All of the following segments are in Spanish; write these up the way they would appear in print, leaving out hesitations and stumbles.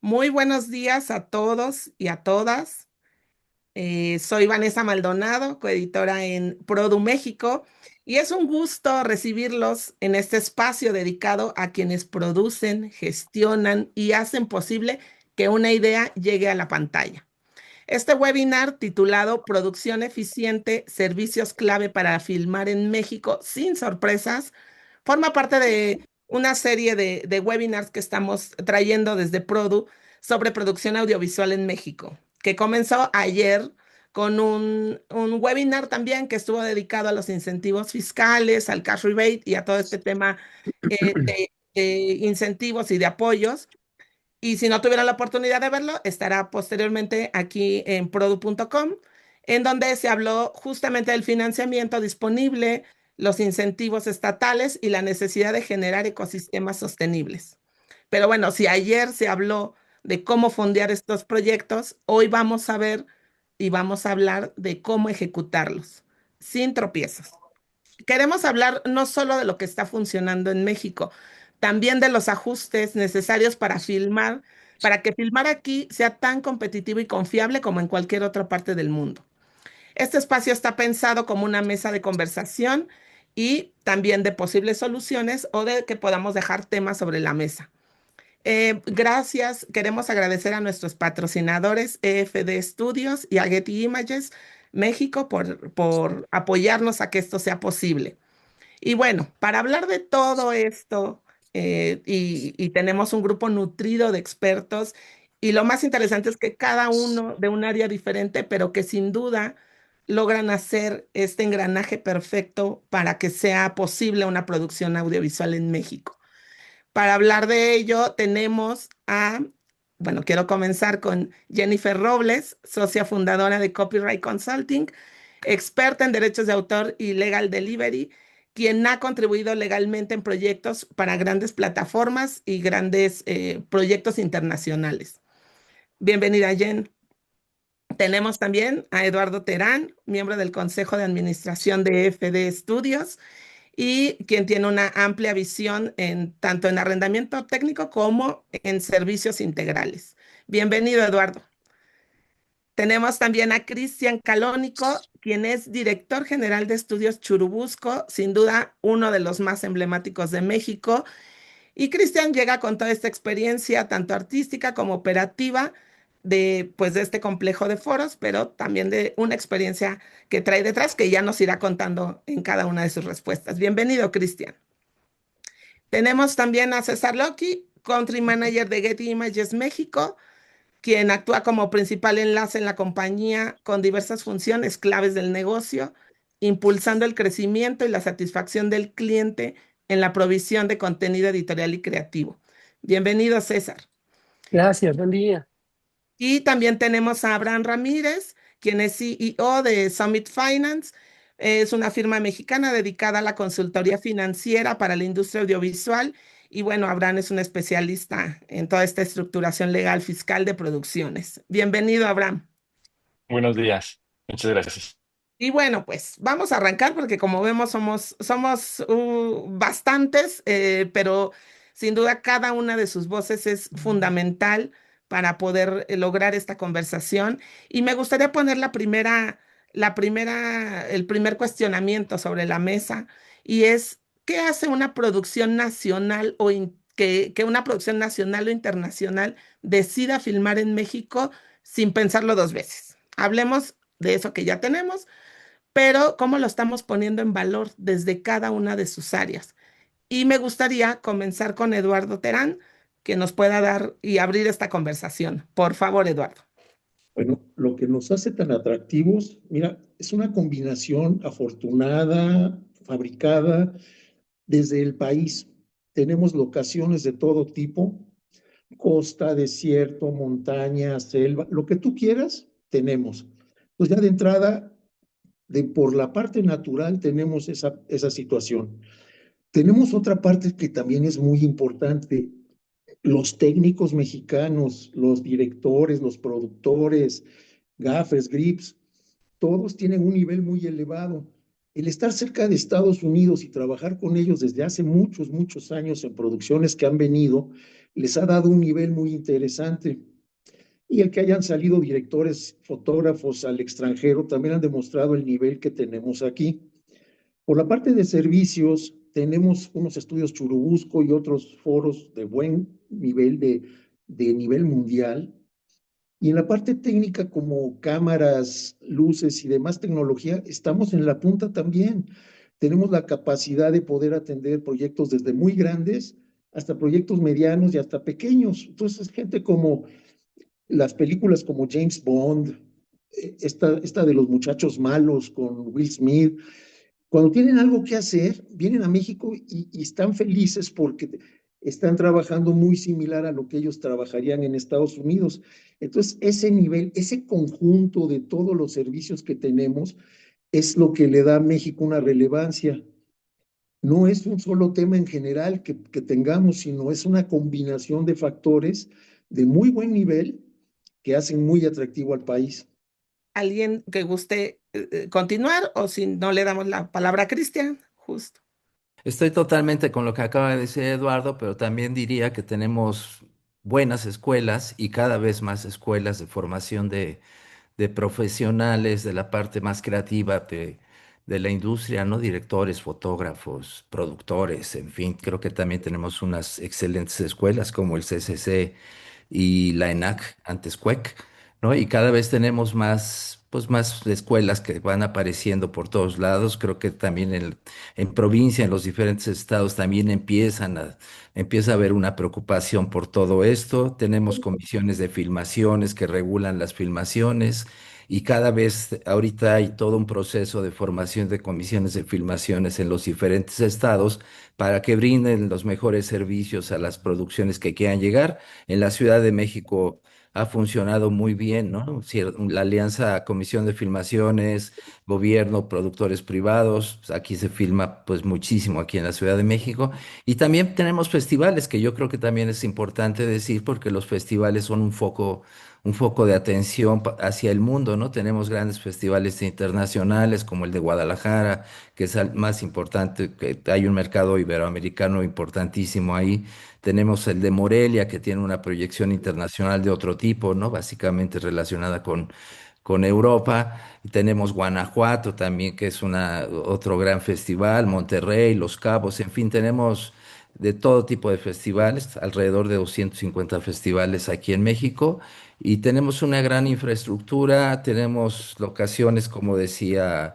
Muy buenos días a todos y a todas. Soy Vanessa Maldonado, coeditora en Produ México, y es un gusto recibirlos en este espacio dedicado a quienes producen, gestionan y hacen posible que una idea llegue a la pantalla. Este webinar titulado Producción eficiente, servicios clave para filmar en México sin sorpresas, forma parte de una serie de webinars que estamos trayendo desde Produ sobre producción audiovisual en México, que comenzó ayer con un webinar también que estuvo dedicado a los incentivos fiscales, al cash rebate y a todo este tema de incentivos y de apoyos. Y si no tuvieron la oportunidad de verlo, estará posteriormente aquí en produ.com, en donde se habló justamente del financiamiento disponible, los incentivos estatales y la necesidad de generar ecosistemas sostenibles. Pero bueno, si ayer se habló de cómo fondear estos proyectos, hoy vamos a ver y vamos a hablar de cómo ejecutarlos, sin tropiezos. Queremos hablar no solo de lo que está funcionando en México, también de los ajustes necesarios para filmar, para que filmar aquí sea tan competitivo y confiable como en cualquier otra parte del mundo. Este espacio está pensado como una mesa de conversación y también de posibles soluciones o de que podamos dejar temas sobre la mesa. Gracias, queremos agradecer a nuestros patrocinadores EFD Studios y a Getty Images México por apoyarnos a que esto sea posible. Y bueno, para hablar de todo esto, y tenemos un grupo nutrido de expertos, y lo más interesante es que cada uno de un área diferente, pero que sin duda logran hacer este engranaje perfecto para que sea posible una producción audiovisual en México. Para hablar de ello, tenemos bueno, quiero comenzar con Jennifer Robles, socia fundadora de Copyright Consulting, experta en derechos de autor y legal delivery, quien ha contribuido legalmente en proyectos para grandes plataformas y grandes proyectos internacionales. Bienvenida, Jen. Tenemos también a Eduardo Terán, miembro del Consejo de Administración de FD Studios y quien tiene una amplia visión tanto en arrendamiento técnico como en servicios integrales. Bienvenido, Eduardo. Tenemos también a Cristian Calónico, quien es director general de Estudios Churubusco, sin duda uno de los más emblemáticos de México. Y Cristian llega con toda esta experiencia, tanto artística como operativa, pues, de este complejo de foros, pero también de una experiencia que trae detrás, que ya nos irá contando en cada una de sus respuestas. Bienvenido, Cristian. Tenemos también a César Loki, Country Manager de Getty Images México, quien actúa como principal enlace en la compañía con diversas funciones claves del negocio, impulsando el crecimiento y la satisfacción del cliente en la provisión de contenido editorial y creativo. Bienvenido, César. Gracias, buen día. Y también tenemos a Abraham Ramírez, quien es CEO de Summit Finance. Es una firma mexicana dedicada a la consultoría financiera para la industria audiovisual. Y bueno, Abraham es un especialista en toda esta estructuración legal fiscal de producciones. Bienvenido, Abraham. Buenos días. Muchas gracias. Y bueno, pues vamos a arrancar porque como vemos somos bastantes, pero sin duda cada una de sus voces es fundamental para poder lograr esta conversación. Y me gustaría poner el primer cuestionamiento sobre la mesa y es, ¿qué hace una producción nacional que una producción nacional o internacional decida filmar en México sin pensarlo dos veces? Hablemos de eso que ya tenemos, pero cómo lo estamos poniendo en valor desde cada una de sus áreas. Y me gustaría comenzar con Eduardo Terán, que nos pueda dar y abrir esta conversación. Por favor, Eduardo. Bueno, lo que nos hace tan atractivos, mira, es una combinación afortunada, fabricada desde el país. Tenemos locaciones de todo tipo, costa, desierto, montaña, selva, lo que tú quieras, tenemos. Pues ya de entrada, por la parte natural, tenemos esa situación. Tenemos otra parte que también es muy importante. Los técnicos mexicanos, los directores, los productores, gaffers, grips, todos tienen un nivel muy elevado. El estar cerca de Estados Unidos y trabajar con ellos desde hace muchos, muchos años en producciones que han venido, les ha dado un nivel muy interesante. Y el que hayan salido directores, fotógrafos al extranjero, también han demostrado el nivel que tenemos aquí. Por la parte de servicios, tenemos unos estudios Churubusco y otros foros de buen nivel, de nivel mundial. Y en la parte técnica, como cámaras, luces y demás tecnología, estamos en la punta también. Tenemos la capacidad de poder atender proyectos desde muy grandes hasta proyectos medianos y hasta pequeños. Entonces, gente como las películas como James Bond, esta de los muchachos malos con Will Smith, cuando tienen algo que hacer, vienen a México y están felices porque están trabajando muy similar a lo que ellos trabajarían en Estados Unidos. Entonces, ese nivel, ese conjunto de todos los servicios que tenemos es lo que le da a México una relevancia. No es un solo tema en general que tengamos, sino es una combinación de factores de muy buen nivel que hacen muy atractivo al país. ¿Alguien que guste continuar o si no le damos la palabra a Cristian? Justo. Estoy totalmente con lo que acaba de decir Eduardo, pero también diría que tenemos buenas escuelas y cada vez más escuelas de formación de profesionales de la parte más creativa de la industria, ¿no? Directores, fotógrafos, productores, en fin, creo que también tenemos unas excelentes escuelas como el CCC y la ENAC, antes CUEC, ¿no? Y cada vez tenemos más, pues más escuelas que van apareciendo por todos lados. Creo que también en provincia, en los diferentes estados, también empieza a haber una preocupación por todo esto. Tenemos comisiones de filmaciones que regulan las filmaciones. Y cada vez ahorita hay todo un proceso de formación de comisiones de filmaciones en los diferentes estados para que brinden los mejores servicios a las producciones que quieran llegar. En la Ciudad de México ha funcionado muy bien, ¿no? La alianza Comisión de Filmaciones, gobierno, productores privados, pues, aquí se filma pues muchísimo aquí en la Ciudad de México. Y también tenemos festivales, que yo creo que también es importante decir, porque los festivales son un foco de atención hacia el mundo, ¿no? Tenemos grandes festivales internacionales como el de Guadalajara, que es el más importante, que hay un mercado iberoamericano importantísimo ahí. Tenemos el de Morelia, que tiene una proyección internacional de otro tipo, ¿no? Básicamente relacionada con Europa. Y tenemos Guanajuato también, que es otro gran festival, Monterrey, Los Cabos, en fin, tenemos de todo tipo de festivales, alrededor de 250 festivales aquí en México. Y tenemos una gran infraestructura, tenemos locaciones, como decía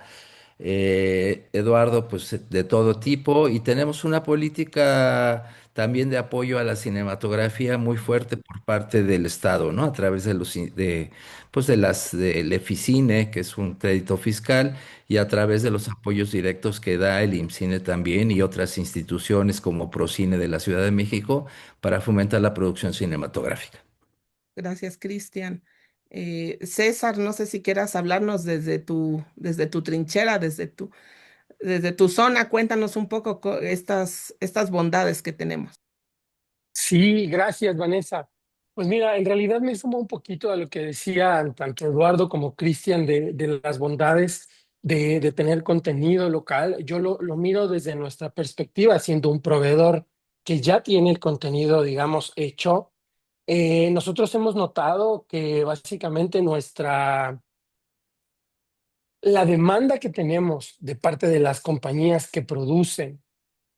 Eduardo, pues de todo tipo y tenemos una política también de apoyo a la cinematografía muy fuerte por parte del Estado, ¿no? A través de pues del Eficine, que es un crédito fiscal, y a través de los apoyos directos que da el IMCINE también y otras instituciones como Procine de la Ciudad de México para fomentar la producción cinematográfica. Gracias, Cristian. César, no sé si quieras hablarnos desde tu trinchera, desde tu zona. Cuéntanos un poco estas bondades que tenemos. Sí, gracias, Vanessa. Pues mira, en realidad me sumo un poquito a lo que decían tanto Eduardo como Cristian de las bondades de tener contenido local. Yo lo miro desde nuestra perspectiva, siendo un proveedor que ya tiene el contenido, digamos, hecho. Nosotros hemos notado que básicamente la demanda que tenemos de parte de las compañías que producen,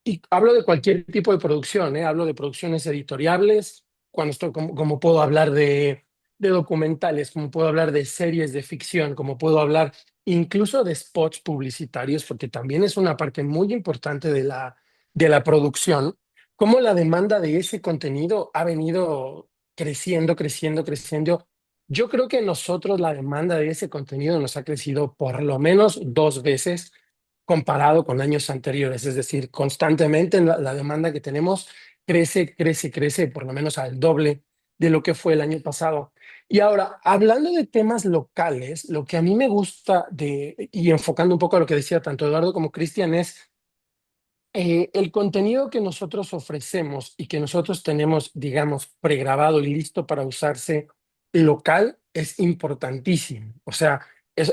y hablo de cualquier tipo de producción, ¿eh? Hablo de producciones editoriales, cuando estoy, como puedo hablar de documentales, como puedo hablar de series de ficción, como puedo hablar incluso de spots publicitarios, porque también es una parte muy importante de la producción, cómo la demanda de ese contenido ha venido creciendo, creciendo, creciendo. Yo creo que nosotros la demanda de ese contenido nos ha crecido por lo menos 2 veces comparado con años anteriores. Es decir, constantemente la demanda que tenemos crece, crece, crece, por lo menos al doble de lo que fue el año pasado. Y ahora, hablando de temas locales, lo que a mí me gusta y enfocando un poco a lo que decía tanto Eduardo como Cristian, es el contenido que nosotros ofrecemos y que nosotros tenemos, digamos, pregrabado y listo para usarse local es importantísimo. O sea,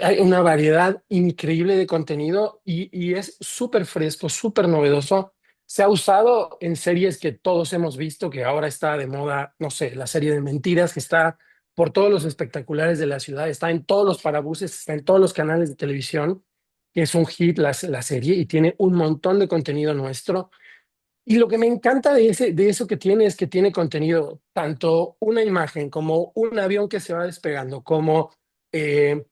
hay una variedad increíble de contenido y es súper fresco, súper novedoso. Se ha usado en series que todos hemos visto, que ahora está de moda, no sé, la serie de mentiras, que está por todos los espectaculares de la ciudad, está en todos los parabuses, está en todos los canales de televisión, que es un hit la serie y tiene un montón de contenido nuestro. Y lo que me encanta de eso que tiene es que tiene contenido, tanto una imagen como un avión que se va despegando, como eh,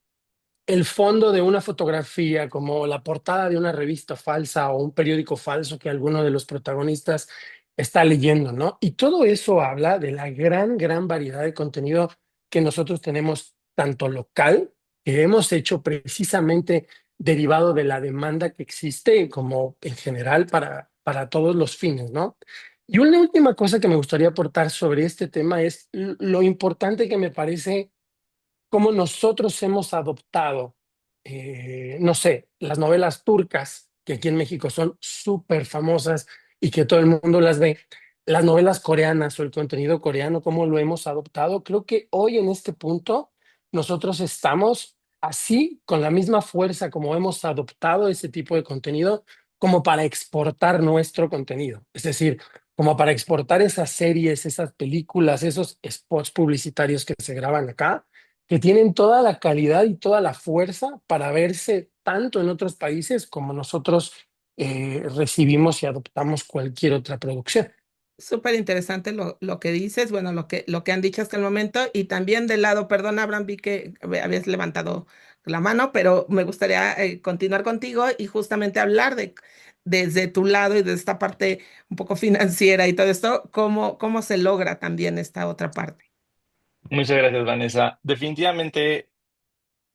el fondo de una fotografía, como la portada de una revista falsa o un periódico falso que alguno de los protagonistas está leyendo, ¿no? Y todo eso habla de la gran variedad de contenido que nosotros tenemos, tanto local, que hemos hecho precisamente derivado de la demanda que existe, como en general para todos los fines, ¿no? Y una última cosa que me gustaría aportar sobre este tema es lo importante que me parece cómo nosotros hemos adoptado, no sé, las novelas turcas, que aquí en México son súper famosas y que todo el mundo las ve, las novelas coreanas o el contenido coreano, cómo lo hemos adoptado. Creo que hoy en este punto nosotros estamos así, con la misma fuerza como hemos adoptado ese tipo de contenido, como para exportar nuestro contenido. Es decir, como para exportar esas series, esas películas, esos spots publicitarios que se graban acá, que tienen toda la calidad y toda la fuerza para verse tanto en otros países como nosotros recibimos y adoptamos cualquier otra producción. Súper interesante lo que dices, bueno, lo que han dicho hasta el momento y también del lado, perdón, Abraham, vi que habías levantado la mano, pero me gustaría continuar contigo y justamente hablar de desde tu lado y de esta parte un poco financiera y todo esto, cómo se logra también esta otra parte. Muchas gracias, Vanessa. Definitivamente,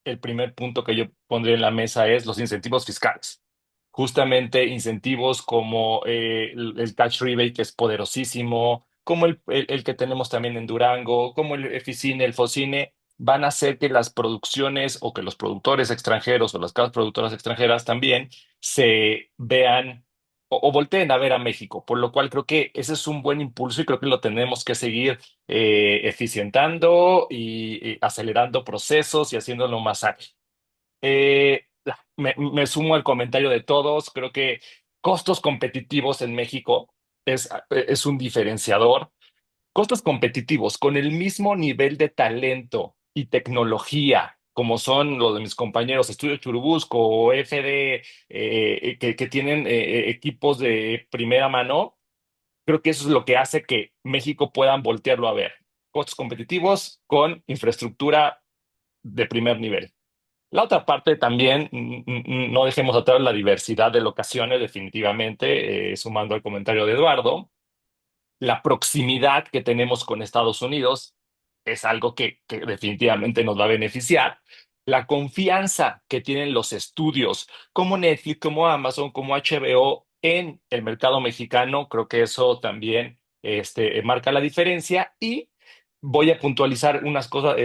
el primer punto que yo pondría en la mesa es los incentivos fiscales. Justamente incentivos como el tax rebate, que es poderosísimo, como el que tenemos también en Durango, como el Eficine, el Focine, van a hacer que las producciones o que los productores extranjeros o las casas productoras extranjeras también se vean o volteen a ver a México, por lo cual creo que ese es un buen impulso y creo que lo tenemos que seguir eficientando y acelerando procesos y haciéndolo más ágil. Eh, me sumo al comentario de todos. Creo que costos competitivos en México es un diferenciador. Costos competitivos con el mismo nivel de talento y tecnología, como son los de mis compañeros Estudio Churubusco o FD, que tienen equipos de primera mano. Creo que eso es lo que hace que México puedan voltearlo a ver. Costos competitivos con infraestructura de primer nivel. La otra parte también, no dejemos atrás la diversidad de locaciones, definitivamente, sumando al comentario de Eduardo. La proximidad que tenemos con Estados Unidos es algo que definitivamente nos va a beneficiar. La confianza que tienen los estudios como Netflix, como Amazon, como HBO en el mercado mexicano, creo que eso también marca la diferencia. Y voy a puntualizar unas cosas,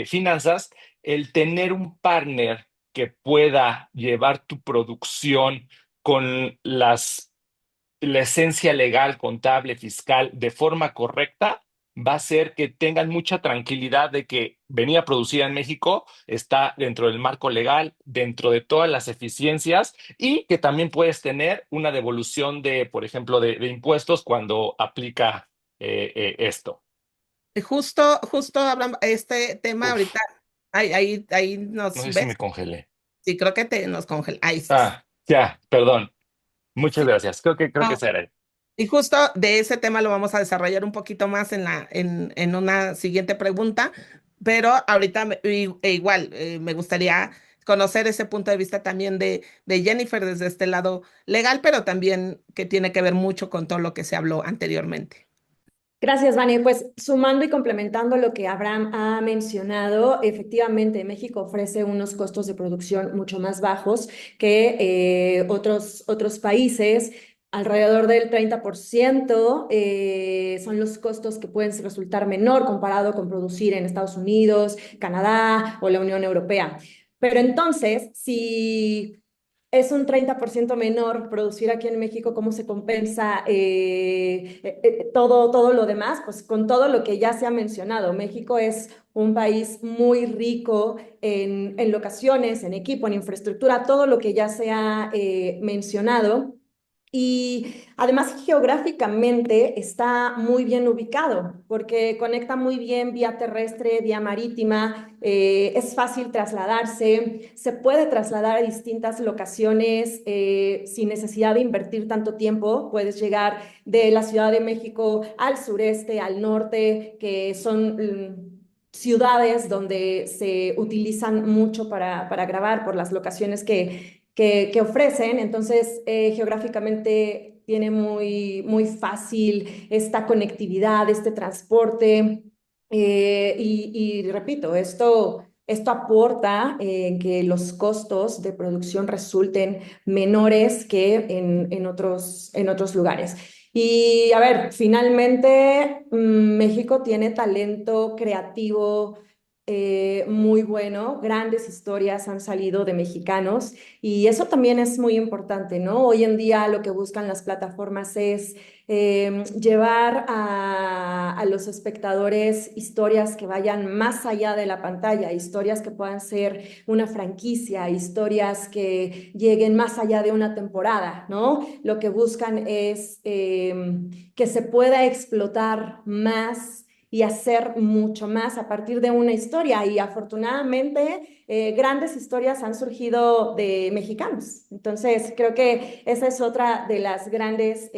finanzas, el tener un partner que pueda llevar tu producción con la esencia legal, contable, fiscal de forma correcta, va a hacer que tengan mucha tranquilidad de que venir a producir en México está dentro del marco legal, dentro de todas las eficiencias y que también puedes tener una devolución de, por ejemplo, de impuestos cuando aplica esto. Justo hablando este tema Uf, ahorita, ahí no nos sé si ves, me congelé. sí, creo que nos congela, ahí estás. Ah, ya, perdón. Muchas Sí, gracias. Creo que no, será. y justo de ese tema lo vamos a desarrollar un poquito más en una siguiente pregunta, pero ahorita igual me gustaría conocer ese punto de vista también de Jennifer desde este lado legal, pero también que tiene que ver mucho con todo lo que se habló anteriormente. Gracias, Vane. Pues sumando y complementando lo que Abraham ha mencionado, efectivamente México ofrece unos costos de producción mucho más bajos que otros países. Alrededor del 30% son los costos que pueden resultar menor comparado con producir en Estados Unidos, Canadá o la Unión Europea. Pero entonces, si es un 30% menor producir aquí en México, ¿cómo se compensa todo lo demás? Pues con todo lo que ya se ha mencionado. México es un país muy rico en locaciones, en equipo, en infraestructura, todo lo que ya se ha mencionado. Y además geográficamente está muy bien ubicado porque conecta muy bien vía terrestre, vía marítima, es fácil trasladarse, se puede trasladar a distintas locaciones sin necesidad de invertir tanto tiempo. Puedes llegar de la Ciudad de México al sureste, al norte, que son ciudades donde se utilizan mucho para grabar por las locaciones que ofrecen. Entonces, geográficamente tiene muy fácil esta conectividad, este transporte. Y repito, esto aporta en que los costos de producción resulten menores que en otros lugares. Y a ver, finalmente México tiene talento creativo muy bueno, grandes historias han salido de mexicanos y eso también es muy importante, ¿no? Hoy en día lo que buscan las plataformas es llevar a los espectadores historias que vayan más allá de la pantalla, historias que puedan ser una franquicia, historias que lleguen más allá de una temporada, ¿no? Lo que buscan es que se pueda explotar más y hacer mucho más a partir de una historia. Y afortunadamente, grandes historias han surgido de mexicanos. Entonces, creo que esa es otra de las grandes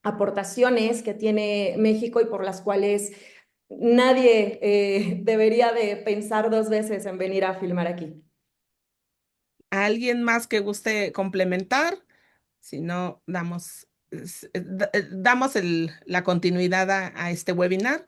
aportaciones que tiene México y por las cuales nadie debería de pensar dos veces en venir a filmar aquí. ¿Alguien más que guste complementar? Si no, damos la continuidad a este webinar.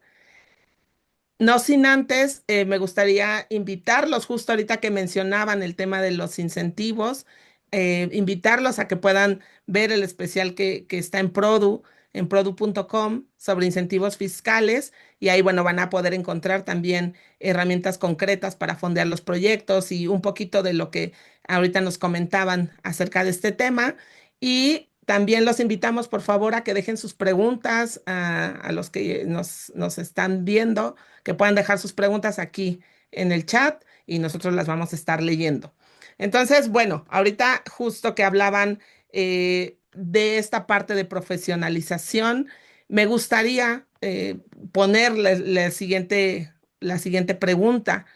No sin antes, me gustaría invitarlos, justo ahorita que mencionaban el tema de los incentivos, invitarlos a que puedan ver el especial que está en produ.com sobre incentivos fiscales y ahí, bueno, van a poder encontrar también herramientas concretas para fondear los proyectos y un poquito de lo que ahorita nos comentaban acerca de este tema. Y también los invitamos, por favor, a que dejen sus preguntas a los que nos están viendo, que puedan dejar sus preguntas aquí en el chat y nosotros las vamos a estar leyendo. Entonces, bueno, ahorita justo que hablaban de esta parte de profesionalización, me gustaría ponerle la siguiente pregunta.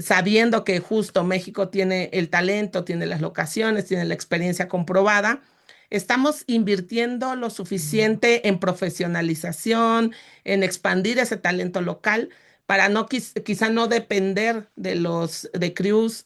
Sabiendo que justo México tiene el talento, tiene las locaciones, tiene la experiencia comprobada, ¿estamos invirtiendo lo suficiente en profesionalización, en expandir ese talento local para no quizá no depender de los de Cruz,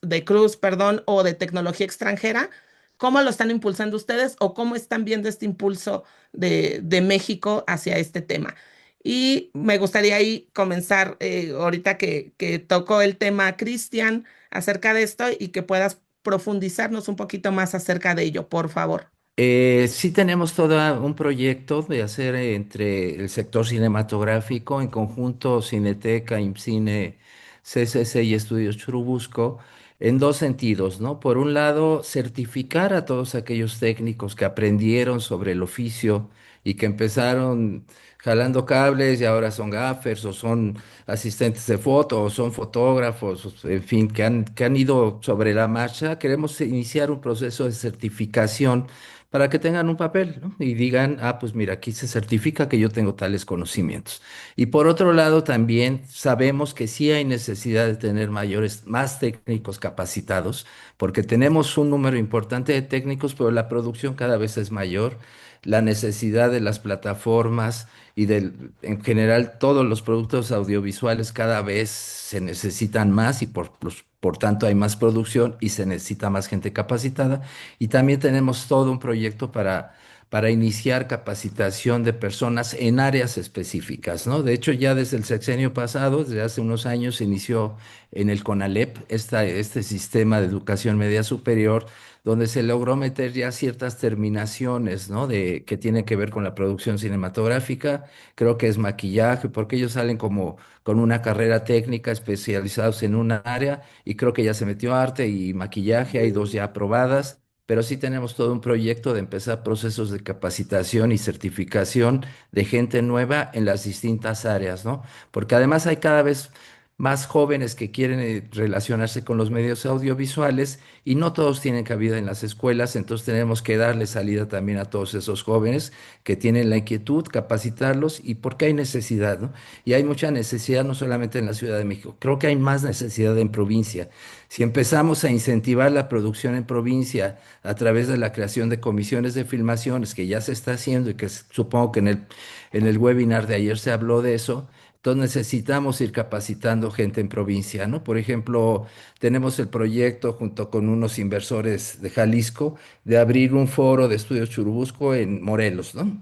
perdón, o de tecnología extranjera? ¿Cómo lo están impulsando ustedes o cómo están viendo este impulso de México hacia este tema? Y me gustaría ahí comenzar, ahorita que tocó el tema, Cristian, acerca de esto y que puedas profundizarnos un poquito más acerca de ello, por favor. Sí tenemos todo un proyecto de hacer entre el sector cinematográfico, en conjunto Cineteca, IMCINE, CCC y Estudios Churubusco, en dos sentidos, ¿no? Por un lado, certificar a todos aquellos técnicos que aprendieron sobre el oficio y que empezaron jalando cables y ahora son gaffers o son asistentes de foto o son fotógrafos, en fin, que han ido sobre la marcha. Queremos iniciar un proceso de certificación para que tengan un papel, ¿no? Y digan, ah, pues mira, aquí se certifica que yo tengo tales conocimientos. Y por otro lado, también sabemos que sí hay necesidad de tener más técnicos capacitados, porque tenemos un número importante de técnicos, pero la producción cada vez es mayor. La necesidad de las plataformas y en general todos los productos audiovisuales cada vez se necesitan más y por tanto hay más producción y se necesita más gente capacitada. Y también tenemos todo un proyecto para iniciar capacitación de personas en áreas específicas, ¿no? De hecho, ya desde el sexenio pasado, desde hace unos años, se inició en el CONALEP este sistema de educación media superior, donde se logró meter ya ciertas terminaciones, ¿no? Que tienen que ver con la producción cinematográfica, creo que es maquillaje, porque ellos salen como con una carrera técnica especializados en una área y creo que ya se metió arte y maquillaje, hay dos ya aprobadas, pero sí tenemos todo un proyecto de empezar procesos de capacitación y certificación de gente nueva en las distintas áreas, ¿no? Porque además hay cada vez más jóvenes que quieren relacionarse con los medios audiovisuales y no todos tienen cabida en las escuelas, entonces tenemos que darle salida también a todos esos jóvenes que tienen la inquietud, capacitarlos y porque hay necesidad, ¿no? Y hay mucha necesidad no solamente en la Ciudad de México, creo que hay más necesidad en provincia. Si empezamos a incentivar la producción en provincia a través de la creación de comisiones de filmaciones, que ya se está haciendo y que supongo que en el webinar de ayer se habló de eso, entonces necesitamos ir capacitando gente en provincia, ¿no? Por ejemplo, tenemos el proyecto junto con unos inversores de Jalisco de abrir un foro de estudios Churubusco en Morelos, ¿no?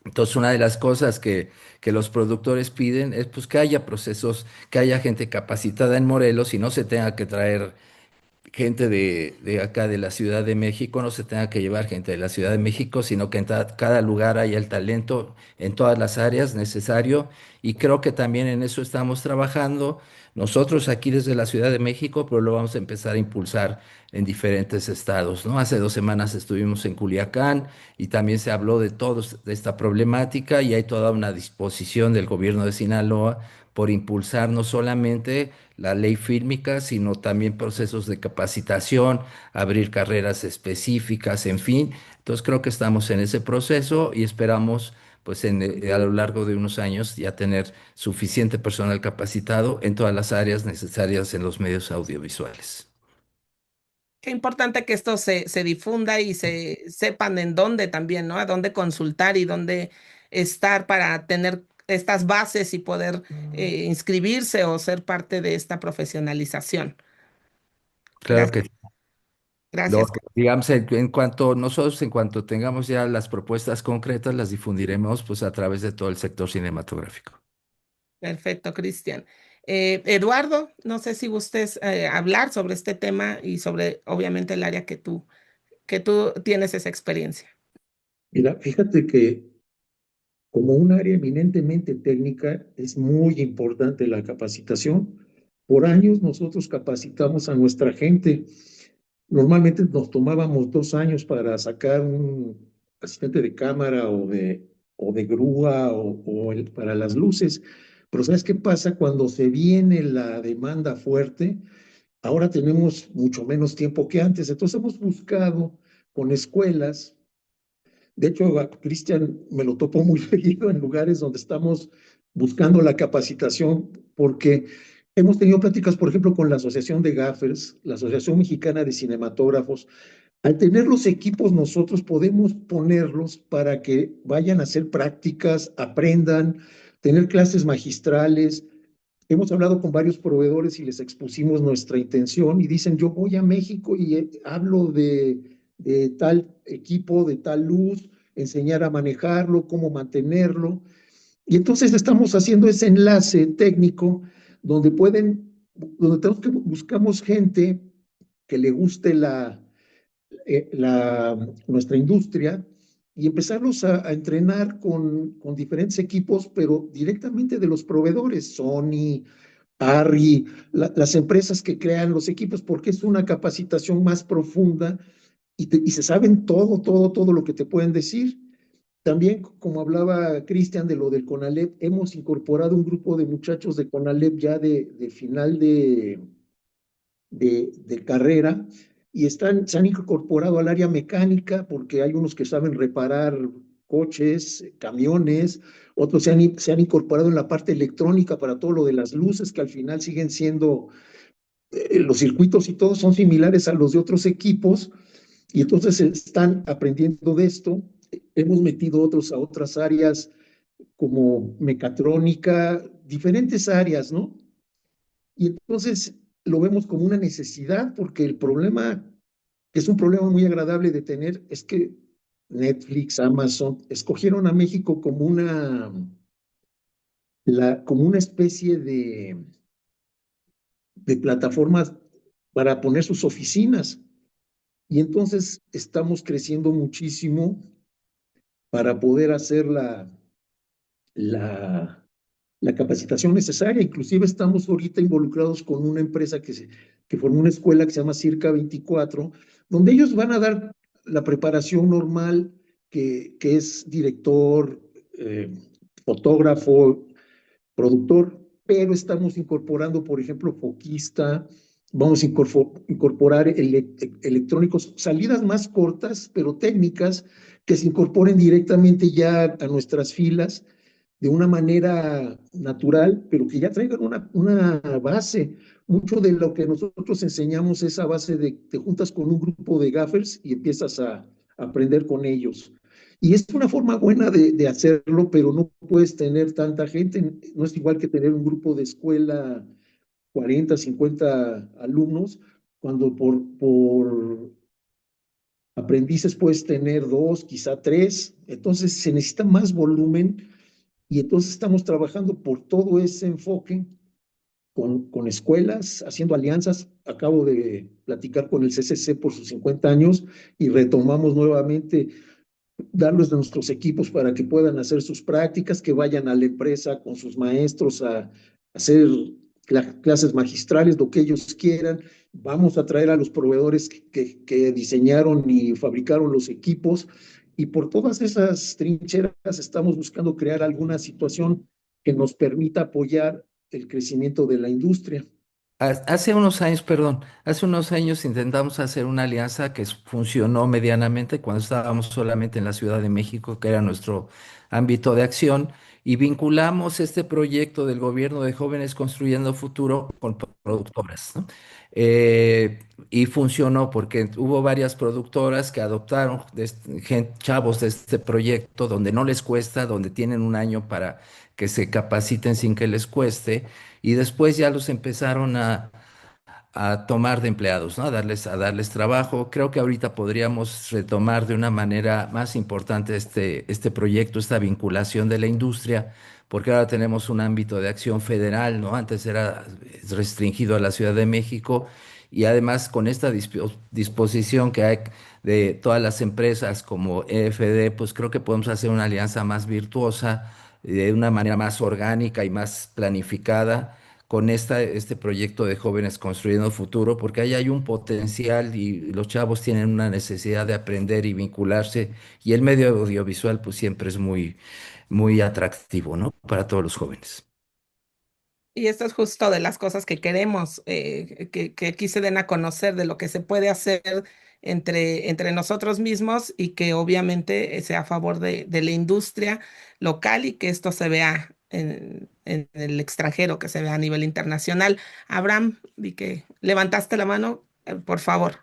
Entonces, una de las cosas que los productores piden es pues que haya procesos, que haya gente capacitada en Morelos y no se tenga que traer gente de acá de la Ciudad de México, no se tenga que llevar gente de la Ciudad de México, sino que en cada lugar haya el talento en todas las áreas necesario. Y creo que también en eso estamos trabajando nosotros aquí desde la Ciudad de México, pero lo vamos a empezar a impulsar en diferentes estados, ¿no? Hace 2 semanas estuvimos en Culiacán y también se habló de todos de esta problemática y hay toda una disposición del gobierno de Sinaloa por impulsar no solamente la ley fílmica, sino también procesos de capacitación, abrir carreras específicas, en fin. Entonces creo que estamos en ese proceso y esperamos, pues a lo largo de unos años ya tener suficiente personal capacitado en todas las áreas necesarias en los medios audiovisuales. Qué importante que esto se difunda y se sepan en dónde también, ¿no? A dónde consultar y dónde estar para tener estas bases y poder inscribirse o ser parte de esta profesionalización. Claro Gracias, que gracias. digamos, en cuanto nosotros, en cuanto tengamos ya las propuestas concretas, las difundiremos pues a través de todo el sector cinematográfico. Perfecto, Cristian. Eduardo, no sé si gustes hablar sobre este tema y sobre, obviamente, el área que tú tienes esa experiencia. Mira, fíjate que como un área eminentemente técnica es muy importante la capacitación. Por años nosotros capacitamos a nuestra gente. Normalmente nos tomábamos 2 años para sacar un asistente de cámara o de grúa para las luces. Pero ¿sabes qué pasa? Cuando se viene la demanda fuerte, ahora tenemos mucho menos tiempo que antes. Entonces hemos buscado con escuelas. De hecho, a Cristian me lo topo muy seguido en lugares donde estamos buscando la capacitación, porque hemos tenido pláticas, por ejemplo, con la Asociación de Gaffers, la Asociación Mexicana de Cinematógrafos. Al tener los equipos, nosotros podemos ponerlos para que vayan a hacer prácticas, aprendan, tener clases magistrales. Hemos hablado con varios proveedores y les expusimos nuestra intención y dicen, yo voy a México y hablo de tal equipo, de tal luz, enseñar a manejarlo, cómo mantenerlo. Y entonces estamos haciendo ese enlace técnico donde donde tenemos que buscamos gente que le guste nuestra industria y empezarlos a entrenar con diferentes equipos, pero directamente de los proveedores, Sony, Arri, las empresas que crean los equipos, porque es una capacitación más profunda y se saben todo lo que te pueden decir. También, como hablaba Cristian de lo del CONALEP, hemos incorporado un grupo de muchachos de CONALEP ya de final de carrera y se han incorporado al área mecánica porque hay unos que saben reparar coches, camiones, otros se han incorporado en la parte electrónica para todo lo de las luces, que al final siguen siendo, los circuitos y todos son similares a los de otros equipos, y entonces están aprendiendo de esto. Hemos metido otros a otras áreas como mecatrónica, diferentes áreas, ¿no? Y entonces lo vemos como una necesidad porque el problema, que es un problema muy agradable de tener, es que Netflix, Amazon, escogieron a México como como una especie de plataformas para poner sus oficinas. Y entonces estamos creciendo muchísimo para poder hacer la, la capacitación necesaria. Inclusive estamos ahorita involucrados con una empresa que formó una escuela que se llama Circa 24, donde ellos van a dar la preparación normal, que es director, fotógrafo, productor, pero estamos incorporando, por ejemplo, foquista, vamos a incorporar electrónicos, salidas más cortas, pero técnicas, que se incorporen directamente ya a nuestras filas de una manera natural, pero que ya traigan una base. Mucho de lo que nosotros enseñamos es a base de te juntas con un grupo de gaffers y empiezas a aprender con ellos. Y es una forma buena de hacerlo, pero no puedes tener tanta gente. No es igual que tener un grupo de escuela, 40, 50 alumnos, cuando por aprendices puedes tener dos, quizá tres. Entonces se necesita más volumen y entonces estamos trabajando por todo ese enfoque con escuelas, haciendo alianzas. Acabo de platicar con el CCC por sus 50 años y retomamos nuevamente darles de nuestros equipos para que puedan hacer sus prácticas, que vayan a la empresa con sus maestros a hacer clases magistrales, lo que ellos quieran. Vamos a traer a los proveedores que diseñaron y fabricaron los equipos. Y por todas esas trincheras estamos buscando crear alguna situación que nos permita apoyar el crecimiento de la industria. Hace unos años, perdón, hace unos años intentamos hacer una alianza que funcionó medianamente cuando estábamos solamente en la Ciudad de México, que era nuestro ámbito de acción, y vinculamos este proyecto del gobierno de Jóvenes Construyendo Futuro con productoras, ¿no? Eh, y funcionó porque hubo varias productoras que adoptaron chavos de este proyecto donde no les cuesta, donde tienen un año para que se capaciten sin que les cueste y después ya los empezaron a tomar de empleados, ¿no? A darles trabajo. Creo que ahorita podríamos retomar de una manera más importante este proyecto, esta vinculación de la industria, porque ahora tenemos un ámbito de acción federal, ¿no? Antes era restringido a la Ciudad de México y además con esta disposición que hay de todas las empresas como EFD, pues creo que podemos hacer una alianza más virtuosa, de una manera más orgánica y más planificada con este proyecto de Jóvenes Construyendo Futuro, porque ahí hay un potencial y los chavos tienen una necesidad de aprender y vincularse, y el medio audiovisual pues siempre es muy, muy atractivo, ¿no? Para todos los jóvenes. Y esto es justo de las cosas que queremos, que aquí se den a conocer de lo que se puede hacer entre nosotros mismos y que obviamente sea a favor de la industria local y que esto se vea en el extranjero, que se vea a nivel internacional. Abraham, vi que levantaste la mano, por favor.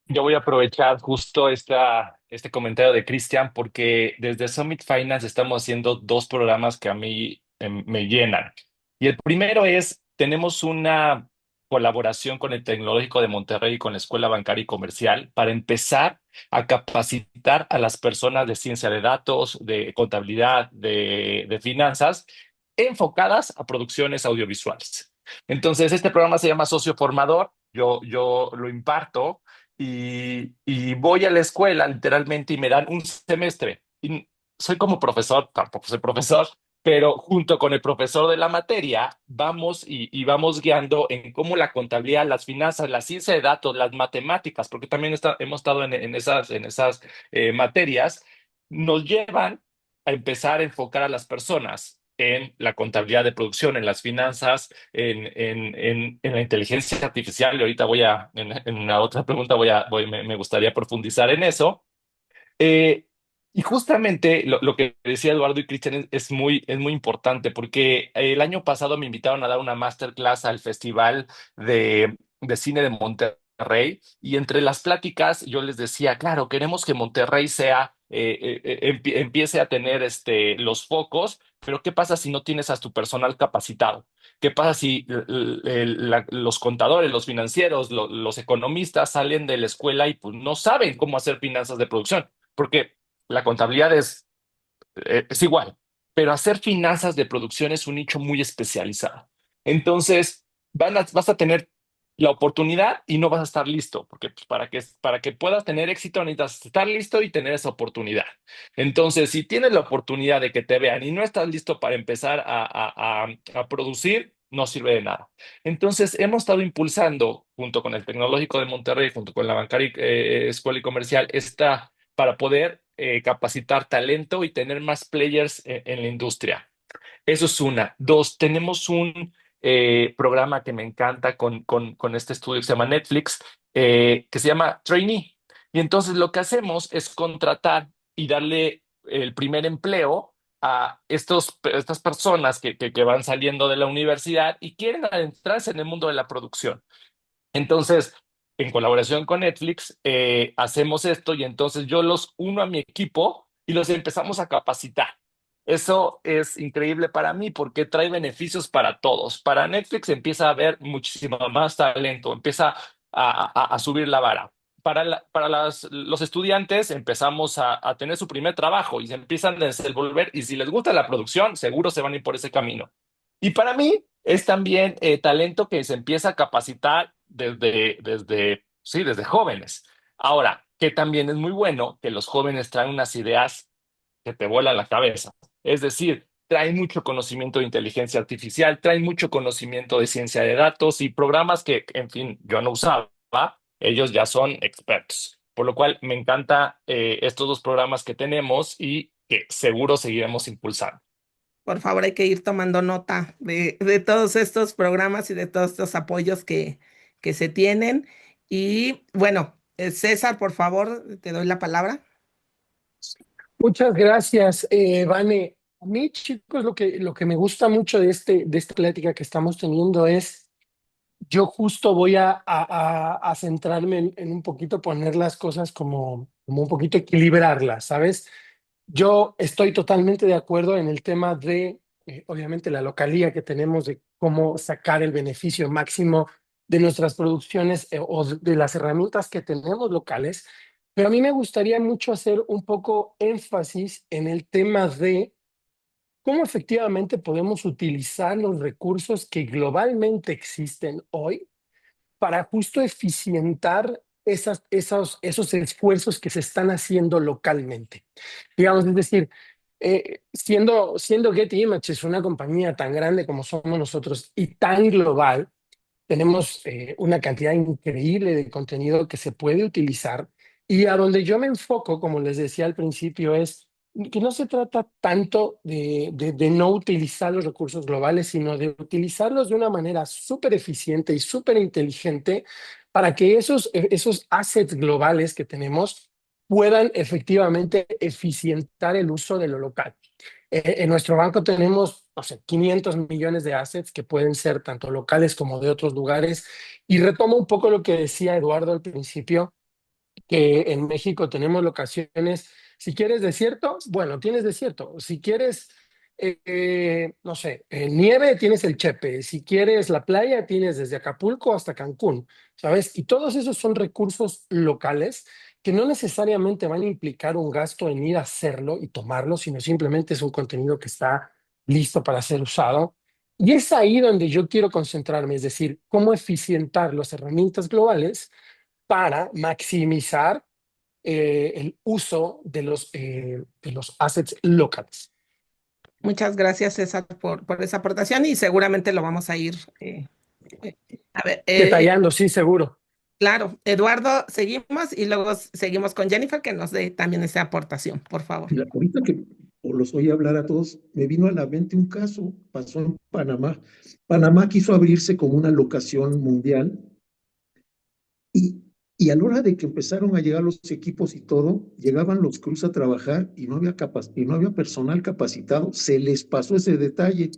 Yo voy a aprovechar justo este comentario de Cristian porque desde Summit Finance estamos haciendo dos programas que a mí me llenan. Y el primero es, tenemos una colaboración con el Tecnológico de Monterrey y con la Escuela Bancaria y Comercial para empezar a capacitar a las personas de ciencia de datos, de contabilidad, de finanzas, enfocadas a producciones audiovisuales. Entonces, este programa se llama Socio Formador. Yo lo imparto y voy a la escuela literalmente y me dan un semestre. Y soy como profesor, tampoco soy profesor, pero junto con el profesor de la materia vamos y vamos guiando en cómo la contabilidad, las finanzas, la ciencia de datos, las matemáticas, porque también hemos estado en esas materias, nos llevan a empezar a enfocar a las personas en la contabilidad de producción, en las finanzas, en la inteligencia artificial. Y ahorita en la otra pregunta me gustaría profundizar en eso. Eh, y justamente lo que decía Eduardo y Cristian es muy importante porque el año pasado me invitaron a dar una masterclass al Festival de Cine de Monterrey y entre las pláticas yo les decía, claro, queremos que Monterrey empiece a tener los focos, pero ¿qué pasa si no tienes a tu personal capacitado? ¿Qué pasa si los contadores, los financieros, los economistas salen de la escuela y pues no saben cómo hacer finanzas de producción? Porque la contabilidad es igual, pero hacer finanzas de producción es un nicho muy especializado. Entonces, vas a tener la oportunidad y no vas a estar listo, porque pues, para que puedas tener éxito necesitas estar listo y tener esa oportunidad. Entonces, si tienes la oportunidad de que te vean y no estás listo para empezar a producir, no sirve de nada. Entonces, hemos estado impulsando, junto con el Tecnológico de Monterrey, junto con la Bancaria Escuela y Comercial, para poder capacitar talento y tener más players en la industria. Eso es una. Dos, tenemos programa que me encanta con este estudio que se llama Netflix, que se llama Trainee. Y entonces lo que hacemos es contratar y darle el primer empleo a estas personas que van saliendo de la universidad y quieren adentrarse en el mundo de la producción. Entonces, en colaboración con Netflix, hacemos esto y entonces yo los uno a mi equipo y los empezamos a capacitar. Eso es increíble para mí porque trae beneficios para todos. Para Netflix empieza a haber muchísimo más talento, empieza a subir la vara. Para los estudiantes empezamos a tener su primer trabajo y se empiezan a desenvolver y si les gusta la producción, seguro se van a ir por ese camino. Y para mí es también talento que se empieza a capacitar sí, desde jóvenes. Ahora, que también es muy bueno que los jóvenes traen unas ideas que te vuelan la cabeza. Es decir, traen mucho conocimiento de inteligencia artificial, traen mucho conocimiento de ciencia de datos y programas que, en fin, yo no usaba, ellos ya son expertos. Por lo cual me encanta estos dos programas que tenemos y que seguro seguiremos impulsando. Por favor, hay que ir tomando nota de todos estos programas y de todos estos apoyos que se tienen. Y bueno, César, por favor, te doy la palabra. Muchas gracias, Vane. A mí, chicos, lo que me gusta mucho de esta plática que estamos teniendo es, yo justo voy a centrarme en un poquito poner las cosas como un poquito equilibrarlas, ¿sabes? Yo estoy totalmente de acuerdo en el tema de, obviamente, la localía que tenemos, de cómo sacar el beneficio máximo de nuestras producciones o de las herramientas que tenemos locales, pero a mí me gustaría mucho hacer un poco énfasis en el tema de cómo efectivamente podemos utilizar los recursos que globalmente existen hoy para justo eficientar esos esfuerzos que se están haciendo localmente. Digamos, es decir, siendo Getty Images una compañía tan grande como somos nosotros y tan global, tenemos una cantidad increíble de contenido que se puede utilizar y a donde yo me enfoco, como les decía al principio, es que no se trata tanto de no utilizar los recursos globales, sino de utilizarlos de una manera súper eficiente y súper inteligente para que esos assets globales que tenemos puedan efectivamente eficientar el uso de lo local. En nuestro banco tenemos, no sé, 500 millones de assets que pueden ser tanto locales como de otros lugares. Y retomo un poco lo que decía Eduardo al principio, que en México tenemos locaciones. Si quieres desierto, bueno, tienes desierto. Si quieres, no sé, nieve, tienes el Chepe. Si quieres la playa, tienes desde Acapulco hasta Cancún, ¿sabes? Y todos esos son recursos locales que no necesariamente van a implicar un gasto en ir a hacerlo y tomarlo, sino simplemente es un contenido que está listo para ser usado. Y es ahí donde yo quiero concentrarme, es decir, cómo eficientar las herramientas globales para maximizar el uso de los assets locales. Muchas gracias, César, por esa aportación y seguramente lo vamos a ir. A ver, Detallando, sí, seguro. claro, Eduardo, seguimos y luego seguimos con Jennifer, que nos dé también esa aportación, por favor. Mira, ahorita que los oí hablar a todos, me vino a la mente un caso, pasó en Panamá. Panamá quiso abrirse como una locación mundial y, y a la hora de que empezaron a llegar los equipos y todo, llegaban los crews a trabajar y y no había personal capacitado. Se les pasó ese detalle.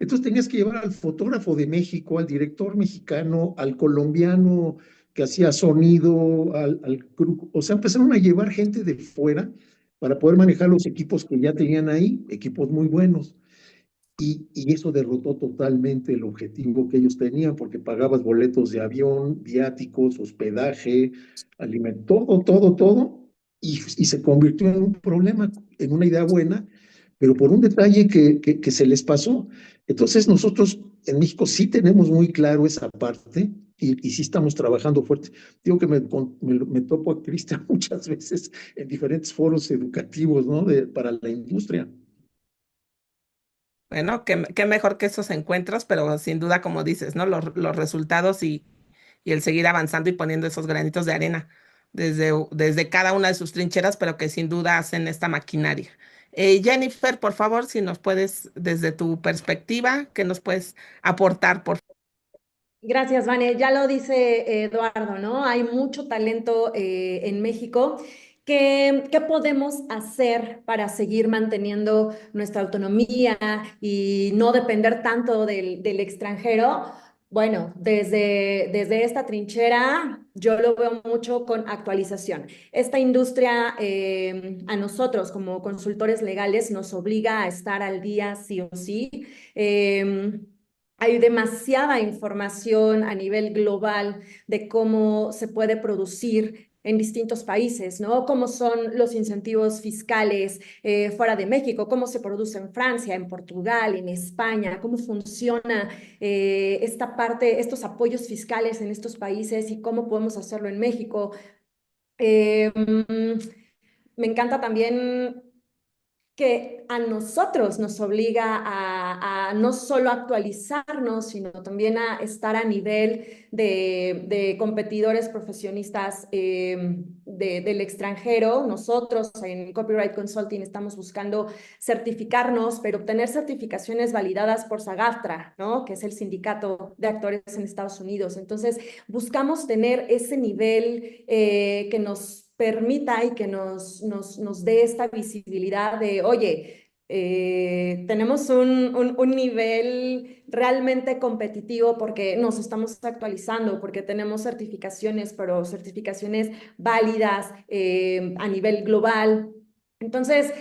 Entonces tenías que llevar al fotógrafo de México, al director mexicano, al colombiano que hacía sonido, al crew. O sea, empezaron a llevar gente de fuera para poder manejar los equipos que ya tenían ahí, equipos muy buenos. Y eso derrotó totalmente el objetivo que ellos tenían, porque pagabas boletos de avión, viáticos, hospedaje, alimento, todo, y se convirtió en un problema, en una idea buena, pero por un detalle que se les pasó. Entonces nosotros en México sí tenemos muy claro esa parte y sí estamos trabajando fuerte. Digo que me topo a Cristian muchas veces en diferentes foros educativos, ¿no? Para la industria. Bueno, qué mejor que esos encuentros, pero sin duda, como dices, ¿no? Los resultados y el seguir avanzando y poniendo esos granitos de arena desde cada una de sus trincheras, pero que sin duda hacen esta maquinaria. Jennifer, por favor, si nos puedes, desde tu perspectiva, ¿qué nos puedes aportar, por favor? Gracias, Vane. Ya lo dice Eduardo, ¿no? Hay mucho talento en México. ¿Qué podemos hacer para seguir manteniendo nuestra autonomía y no depender tanto del extranjero? Bueno, desde esta trinchera yo lo veo mucho con actualización. Esta industria a nosotros como consultores legales nos obliga a estar al día sí o sí. Hay demasiada información a nivel global de cómo se puede producir en distintos países, ¿no? Cómo son los incentivos fiscales fuera de México, cómo se produce en Francia, en Portugal, en España, cómo funciona esta parte, estos apoyos fiscales en estos países y cómo podemos hacerlo en México. Me encanta también que a nosotros nos obliga a no solo actualizarnos, sino también a estar a nivel de competidores profesionistas del extranjero. Nosotros en Copyright Consulting estamos buscando certificarnos, pero obtener certificaciones validadas por SAG-AFTRA, ¿no? Que es el sindicato de actores en Estados Unidos. Entonces, buscamos tener ese nivel que nos permita y que nos dé esta visibilidad de, oye, tenemos un nivel realmente competitivo porque nos estamos actualizando, porque tenemos certificaciones, pero certificaciones válidas a nivel global. Entonces,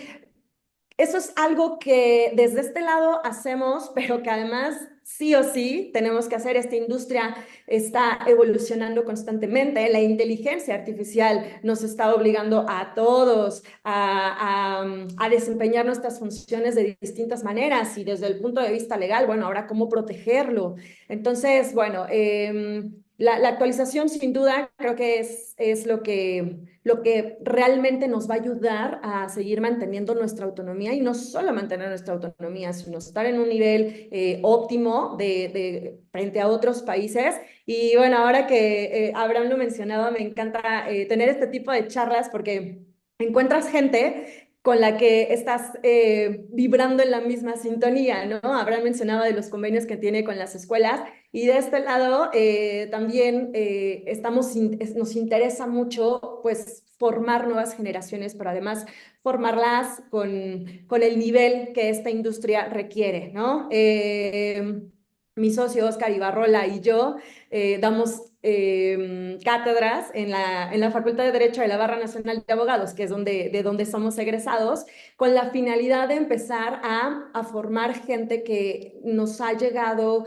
eso es algo que desde este lado hacemos, pero que además sí o sí tenemos que hacer. Esta industria está evolucionando constantemente. La inteligencia artificial nos está obligando a todos a desempeñar nuestras funciones de distintas maneras y desde el punto de vista legal, bueno, ahora cómo protegerlo. Entonces, bueno, la actualización sin duda creo que es lo que realmente nos va a ayudar a seguir manteniendo nuestra autonomía y no solo mantener nuestra autonomía, sino estar en un nivel óptimo frente a otros países. Y bueno, ahora que Abraham lo mencionaba, me encanta tener este tipo de charlas porque encuentras gente con la que estás vibrando en la misma sintonía, ¿no? Abraham mencionaba de los convenios que tiene con las escuelas y de este lado también nos interesa mucho pues formar nuevas generaciones, pero además formarlas con el nivel que esta industria requiere, ¿no? Mi socio Oscar Ibarrola y yo damos cátedras en la Facultad de Derecho de la Barra Nacional de Abogados, que es de donde somos egresados, con la finalidad de empezar a formar gente que nos ha llegado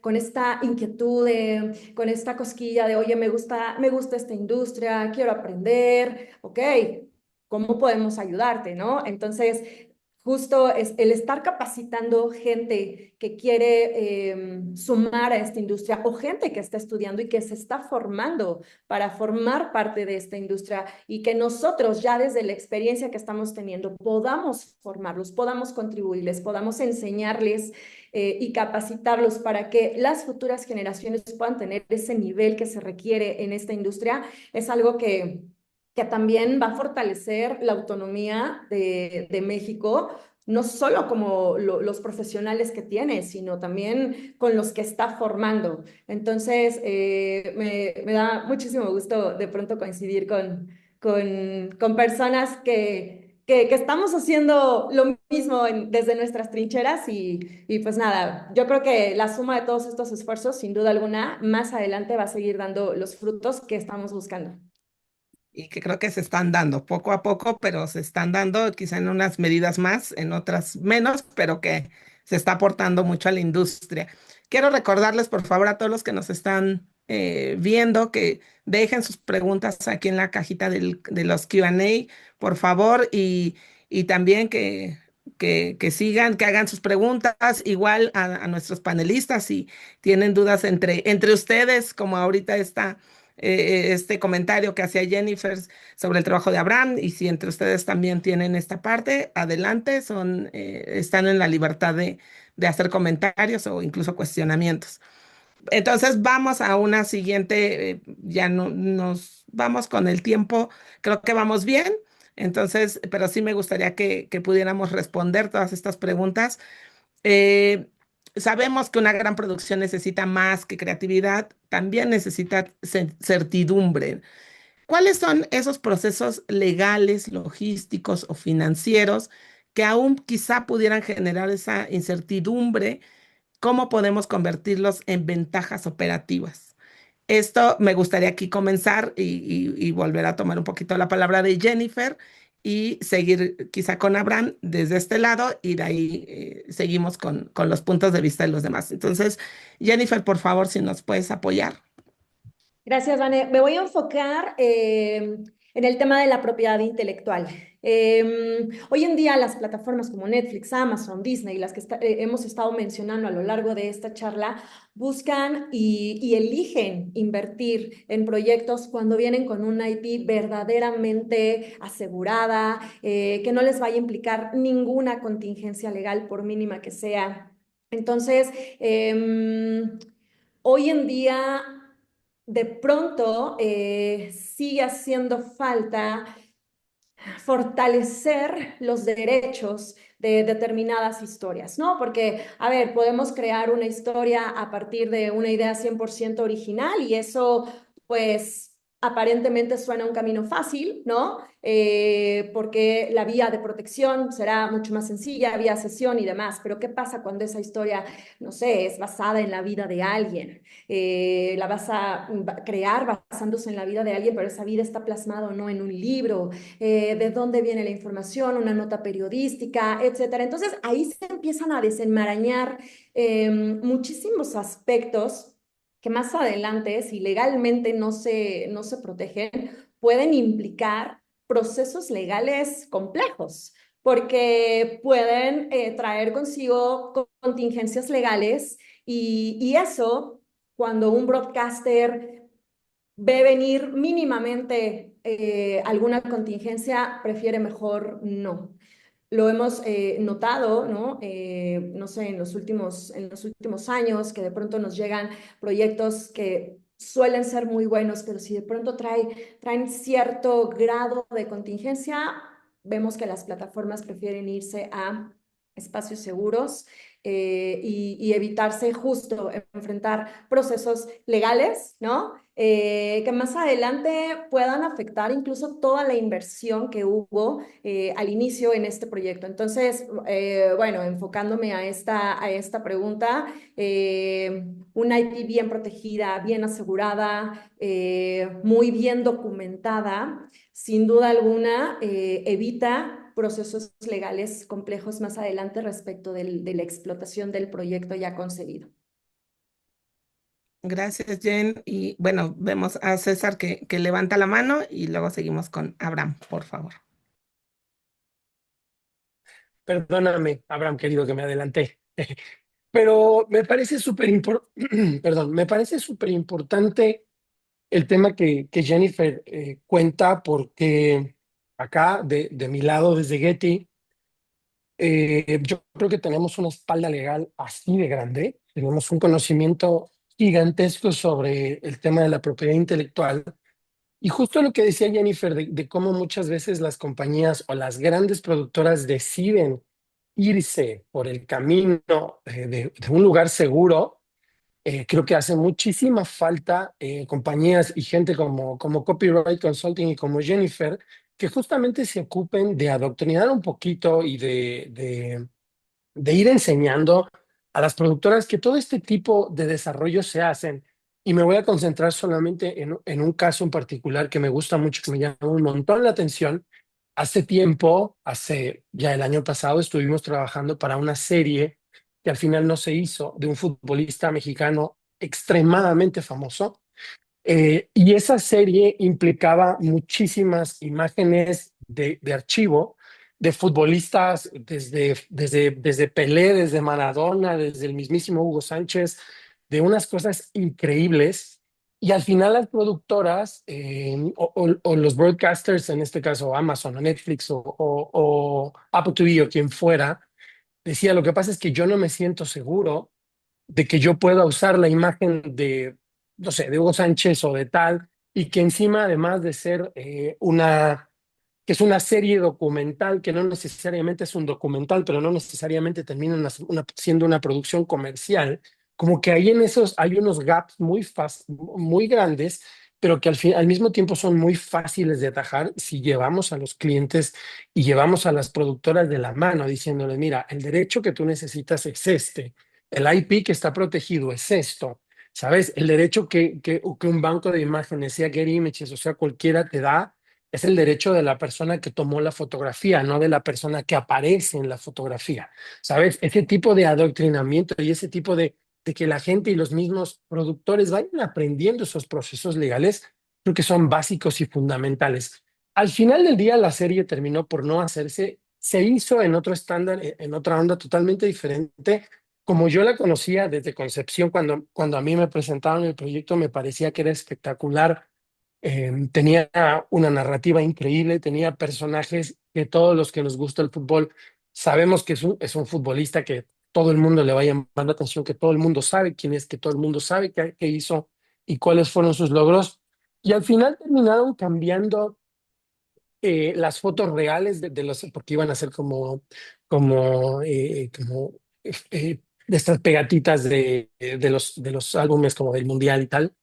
con esta inquietud, con esta cosquilla de, oye, me gusta esta industria, quiero aprender, ok, ¿cómo podemos ayudarte, no? Entonces, justo es el estar capacitando gente que quiere sumar a esta industria o gente que está estudiando y que se está formando para formar parte de esta industria y que nosotros ya desde la experiencia que estamos teniendo podamos formarlos, podamos contribuirles, podamos enseñarles y capacitarlos para que las futuras generaciones puedan tener ese nivel que se requiere en esta industria, es algo que también va a fortalecer la autonomía de México, no solo como los profesionales que tiene, sino también con los que está formando. Entonces, me da muchísimo gusto de pronto coincidir con personas que estamos haciendo lo mismo desde nuestras trincheras y pues nada, yo creo que la suma de todos estos esfuerzos, sin duda alguna, más adelante va a seguir dando los frutos que estamos buscando. Y que creo que se están dando poco a poco, pero se están dando quizá en unas medidas más, en otras menos, pero que se está aportando mucho a la industria. Quiero recordarles, por favor, a todos los que nos están viendo que dejen sus preguntas aquí en la cajita de los Q&A, por favor, y también que sigan, que hagan sus preguntas, igual a nuestros panelistas, si tienen dudas entre ustedes, como ahorita está este comentario que hacía Jennifer sobre el trabajo de Abraham, y si entre ustedes también tienen esta parte, adelante, están en la libertad de hacer comentarios o incluso cuestionamientos. Entonces vamos a una siguiente, ya no, nos vamos con el tiempo, creo que vamos bien. Entonces, pero sí me gustaría que pudiéramos responder todas estas preguntas. Eh, Sabemos que una gran producción necesita más que creatividad, también necesita certidumbre. ¿Cuáles son esos procesos legales, logísticos o financieros que aún quizá pudieran generar esa incertidumbre? ¿Cómo podemos convertirlos en ventajas operativas? Esto me gustaría aquí comenzar y volver a tomar un poquito la palabra de Jennifer y seguir quizá con Abraham desde este lado y de ahí seguimos con los puntos de vista de los demás. Entonces, Jennifer, por favor, si nos puedes apoyar. Gracias, Vane. Me voy a enfocar en el tema de la propiedad intelectual. Hoy en día las plataformas como Netflix, Amazon, Disney, las que hemos estado mencionando a lo largo de esta charla, buscan y eligen invertir en proyectos cuando vienen con una IP verdaderamente asegurada, que no les vaya a implicar ninguna contingencia legal, por mínima que sea. Entonces, hoy en día de pronto sigue haciendo falta fortalecer los derechos de determinadas historias, ¿no? Porque, a ver, podemos crear una historia a partir de una idea 100% original y eso, pues, aparentemente suena un camino fácil, ¿no? Porque la vía de protección será mucho más sencilla, vía sesión y demás, pero ¿qué pasa cuando esa historia, no sé, es basada en la vida de alguien? La vas a crear basándose en la vida de alguien, pero esa vida está plasmada no en un libro, de dónde viene la información, una nota periodística, etcétera. Entonces ahí se empiezan a desenmarañar muchísimos aspectos que más adelante, si legalmente no se protegen, pueden implicar procesos legales complejos, porque pueden traer consigo contingencias legales y eso, cuando un broadcaster ve venir mínimamente alguna contingencia, prefiere mejor no. Lo hemos notado, ¿no? No sé, en los últimos años, que de pronto nos llegan proyectos que suelen ser muy buenos, pero si de pronto traen cierto grado de contingencia, vemos que las plataformas prefieren irse a espacios seguros y evitarse justo enfrentar procesos legales, ¿no? Que más adelante puedan afectar incluso toda la inversión que hubo al inicio en este proyecto. Entonces, bueno, enfocándome a esta pregunta, una IP bien protegida, bien asegurada, muy bien documentada, sin duda alguna, evita procesos legales complejos más adelante respecto de la explotación del proyecto ya concebido. Gracias, Jen. Y bueno, vemos a César que levanta la mano y luego seguimos con Abraham, por favor. Perdóname, Abraham, querido, que me adelanté. Pero me parece perdón, me parece súper importante el tema que Jennifer cuenta, porque acá, de mi lado, desde Getty, yo creo que tenemos una espalda legal así de grande, tenemos un conocimiento gigantesco sobre el tema de la propiedad intelectual. Y justo lo que decía Jennifer, de cómo muchas veces las compañías o las grandes productoras deciden irse por el camino de un lugar seguro. Creo que hace muchísima falta compañías y gente como Copyright Consulting y como Jennifer, que justamente se ocupen de adoctrinar un poquito y de ir enseñando a las productoras que todo este tipo de desarrollos se hacen. Y me voy a concentrar solamente en un caso en particular que me gusta mucho, que me llama un montón la atención. Hace tiempo, hace ya el año pasado, estuvimos trabajando para una serie que al final no se hizo, de un futbolista mexicano extremadamente famoso. Y esa serie implicaba muchísimas imágenes de archivo de futbolistas desde Pelé, desde Maradona, desde el mismísimo Hugo Sánchez, de unas cosas increíbles. Y al final las productoras o los broadcasters, en este caso Amazon o Netflix o Apple TV o quien fuera, decía, lo que pasa es que yo no me siento seguro de que yo pueda usar la imagen de, no sé, de Hugo Sánchez o de tal, y que encima, además de ser que es una serie documental, que no necesariamente es un documental, pero no necesariamente termina siendo una producción comercial, como que ahí en esos hay unos gaps muy grandes, pero que al mismo tiempo son muy fáciles de atajar si llevamos a los clientes y llevamos a las productoras de la mano diciéndoles, mira, el derecho que tú necesitas es este, el IP que está protegido es esto, ¿sabes? El derecho que un banco de imágenes, sea Getty Images, o sea, cualquiera te da, es el derecho de la persona que tomó la fotografía, no de la persona que aparece en la fotografía, ¿sabes? Ese tipo de adoctrinamiento y ese tipo de que la gente y los mismos productores vayan aprendiendo esos procesos legales, creo que son básicos y fundamentales. Al final del día, la serie terminó por no hacerse, se hizo en otro estándar, en otra onda totalmente diferente. Como yo la conocía desde concepción, cuando a mí me presentaron el proyecto, me parecía que era espectacular. Tenía una narrativa increíble, tenía personajes que todos los que nos gusta el fútbol sabemos que es un futbolista que todo el mundo le va a llamar la atención, que todo el mundo sabe quién es, que todo el mundo sabe qué hizo y cuáles fueron sus logros. Y al final terminaron cambiando las fotos reales de los, porque iban a ser como de estas pegatitas de los álbumes como del Mundial y tal.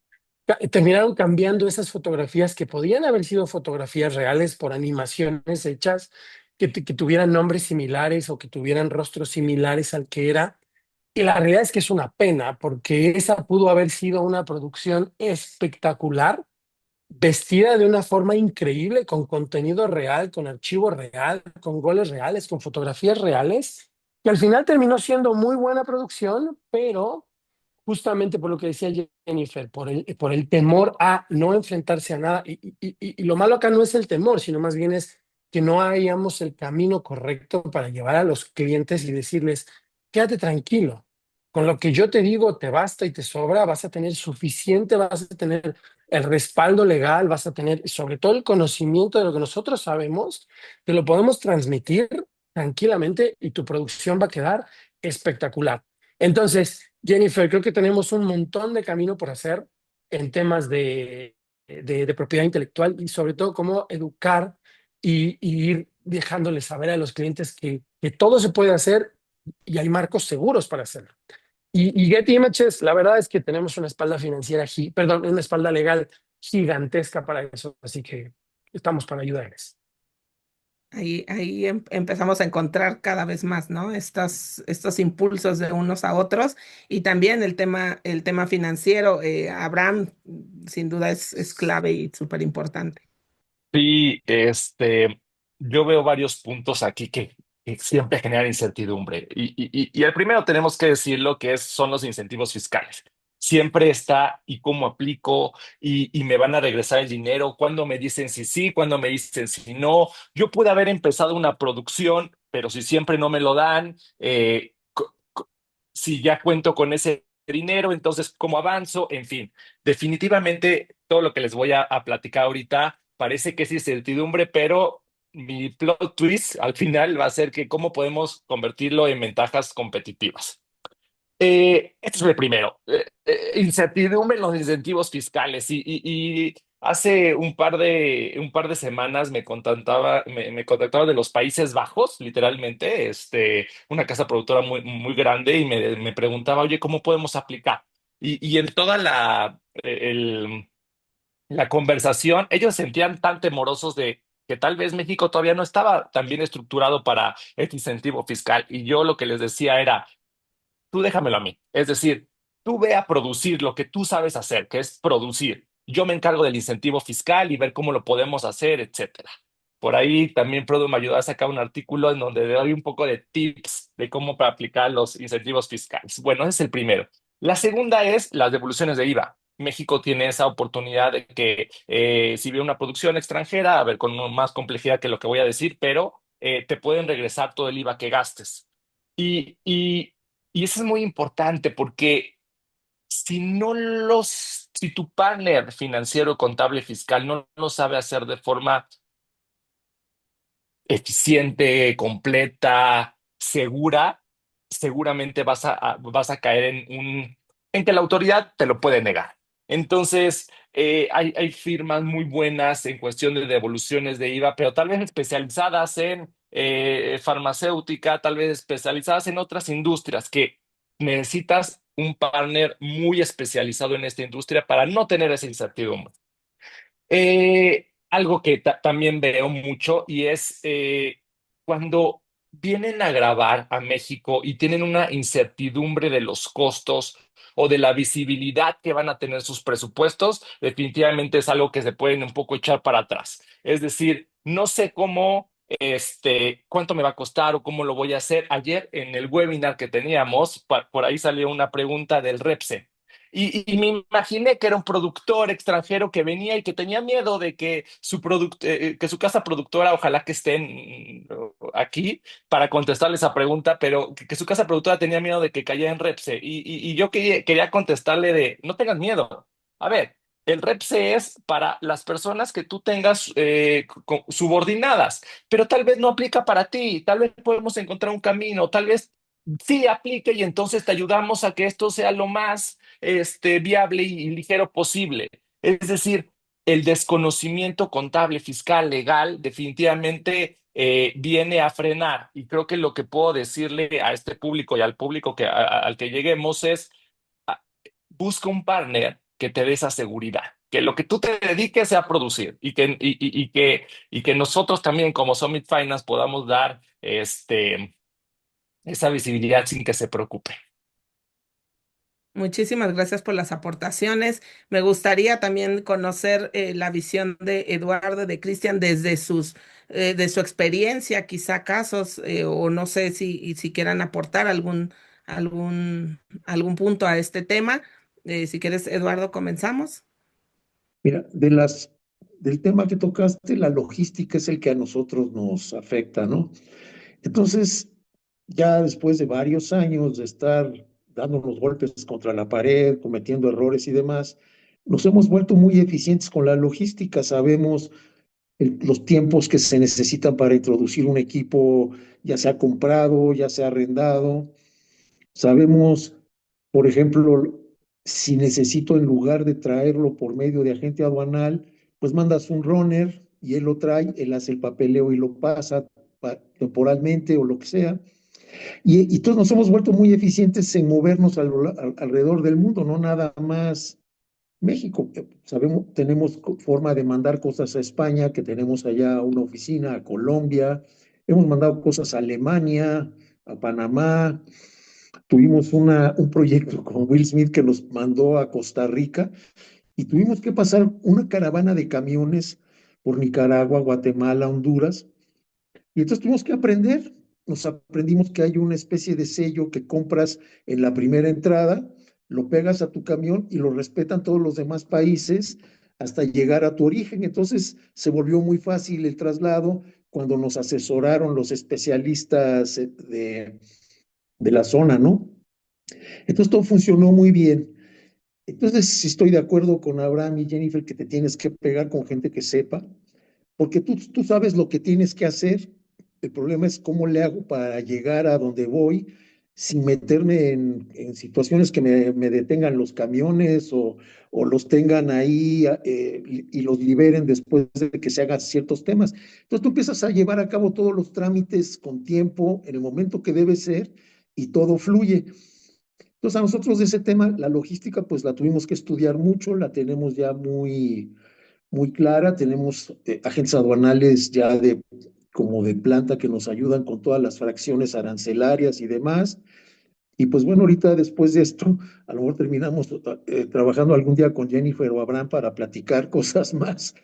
Terminaron cambiando esas fotografías que podían haber sido fotografías reales por animaciones hechas que tuvieran nombres similares o que tuvieran rostros similares al que era. Y la realidad es que es una pena porque esa pudo haber sido una producción espectacular, vestida de una forma increíble, con contenido real, con archivo real, con goles reales, con fotografías reales, que al final terminó siendo muy buena producción, pero justamente por lo que decía Jennifer, por el temor a no enfrentarse a nada. Y lo malo acá no es el temor, sino más bien es que no hayamos el camino correcto para llevar a los clientes y decirles, quédate tranquilo, con lo que yo te digo te basta y te sobra, vas a tener suficiente, vas a tener el respaldo legal, vas a tener sobre todo el conocimiento de lo que nosotros sabemos, te lo podemos transmitir tranquilamente y tu producción va a quedar espectacular. Entonces, Jennifer, creo que tenemos un montón de camino por hacer en temas de propiedad intelectual y sobre todo cómo educar y ir dejándoles saber a los clientes que todo se puede hacer y hay marcos seguros para hacerlo. Y Getty Images, la verdad es que tenemos una espalda financiera, perdón, una espalda legal gigantesca para eso, así que estamos para ayudarles. Ahí empezamos a encontrar cada vez más, ¿no? Estos impulsos de unos a otros y también el tema financiero. Abraham, sin duda, es clave y súper importante. Sí, yo veo varios puntos aquí que siempre generan incertidumbre. Y el primero tenemos que decirlo, son los incentivos fiscales. Siempre está, ¿y cómo aplico? Y me van a regresar el dinero. ¿Cuándo me dicen si sí? ¿Cuándo me dicen si no? Yo pude haber empezado una producción, pero si siempre no me lo dan, si ya cuento con ese dinero, entonces, ¿cómo avanzo? En fin, definitivamente todo lo que les voy a platicar ahorita parece que es incertidumbre, pero mi plot twist al final va a ser que cómo podemos convertirlo en ventajas competitivas. Este es el primero. Incertidumbre en los incentivos fiscales. Y hace un par de semanas me contactaba de los Países Bajos, literalmente, una casa productora muy, muy grande, y me preguntaba, oye, ¿cómo podemos aplicar? Y en toda la conversación, ellos se sentían tan temorosos de que tal vez México todavía no estaba tan bien estructurado para este incentivo fiscal. Y yo lo que les decía era, tú déjamelo a mí. Es decir, tú ve a producir lo que tú sabes hacer, que es producir. Yo me encargo del incentivo fiscal y ver cómo lo podemos hacer, etcétera. Por ahí también Produ me ayudó a sacar un artículo en donde doy un poco de tips de cómo para aplicar los incentivos fiscales. Bueno, ese es el primero. La segunda es las devoluciones de IVA. México tiene esa oportunidad de que si ve una producción extranjera, a ver, con más complejidad que lo que voy a decir, pero te pueden regresar todo el IVA que gastes. Y eso es muy importante porque si tu partner financiero, contable, fiscal no lo sabe hacer de forma eficiente, completa, segura, seguramente vas a caer en que la autoridad te lo puede negar. Entonces, hay firmas muy buenas en cuestión de devoluciones de IVA, pero tal vez especializadas en farmacéutica, tal vez especializadas en otras industrias que necesitas un partner muy especializado en esta industria para no tener esa incertidumbre. Algo que también veo mucho y es cuando vienen a grabar a México y tienen una incertidumbre de los costos o de la visibilidad que van a tener sus presupuestos, definitivamente es algo que se pueden un poco echar para atrás. Es decir, no sé cómo, cuánto me va a costar o cómo lo voy a hacer. Ayer en el webinar que teníamos, por ahí salió una pregunta del Repse. Y me imaginé que era un productor extranjero que venía y que tenía miedo de que que su casa productora, ojalá que estén aquí para contestarle esa pregunta, pero que su casa productora tenía miedo de que cayera en Repse. Y yo quería contestarle de, no tengas miedo. A ver, el Repse es para las personas que tú tengas subordinadas, pero tal vez no aplica para ti, tal vez podemos encontrar un camino, tal vez sí aplique y entonces te ayudamos a que esto sea lo más viable y ligero posible. Es decir, el desconocimiento contable, fiscal, legal, definitivamente viene a frenar. Y creo que lo que puedo decirle a este público y al público al que lleguemos es, ah, busca un partner que te dé esa seguridad, que lo que tú te dediques sea a producir y que nosotros también como Summit Finance podamos dar esa visibilidad sin que se preocupe. Muchísimas gracias por las aportaciones. Me gustaría también conocer la visión de Eduardo, de Cristian, desde de su experiencia, quizá casos, o no sé si quieran aportar algún punto a este tema. Si quieres, Eduardo, comenzamos. Mira, del tema que tocaste, la logística es el que a nosotros nos afecta, ¿no? Entonces, ya después de varios años de estar dándonos golpes contra la pared, cometiendo errores y demás, nos hemos vuelto muy eficientes con la logística. Sabemos los tiempos que se necesitan para introducir un equipo, ya sea comprado, ya sea arrendado. Sabemos, por ejemplo, si necesito en lugar de traerlo por medio de agente aduanal, pues mandas un runner y él lo trae, él hace el papeleo y lo pasa temporalmente o lo que sea. Y todos nos hemos vuelto muy eficientes en movernos alrededor del mundo, no nada más México. Sabemos, tenemos forma de mandar cosas a España, que tenemos allá una oficina, a Colombia. Hemos mandado cosas a Alemania, a Panamá. Tuvimos un proyecto con Will Smith que nos mandó a Costa Rica y tuvimos que pasar una caravana de camiones por Nicaragua, Guatemala, Honduras. Y entonces tuvimos que aprender. Nos aprendimos que hay una especie de sello que compras en la primera entrada, lo pegas a tu camión y lo respetan todos los demás países hasta llegar a tu origen. Entonces se volvió muy fácil el traslado cuando nos asesoraron los especialistas de la zona, ¿no? Entonces todo funcionó muy bien. Entonces sí estoy de acuerdo con Abraham y Jennifer que te tienes que pegar con gente que sepa, porque tú sabes lo que tienes que hacer. El problema es cómo le hago para llegar a donde voy sin meterme en situaciones que me detengan los camiones o los tengan ahí y los liberen después de que se hagan ciertos temas. Entonces tú empiezas a llevar a cabo todos los trámites con tiempo, en el momento que debe ser, y todo fluye. Entonces a nosotros de ese tema, la logística, pues la tuvimos que estudiar mucho, la tenemos ya muy clara. Tenemos agentes aduanales ya como de planta que nos ayudan con todas las fracciones arancelarias y demás. Y pues bueno, ahorita después de esto, a lo mejor terminamos trabajando algún día con Jennifer o Abraham para platicar cosas más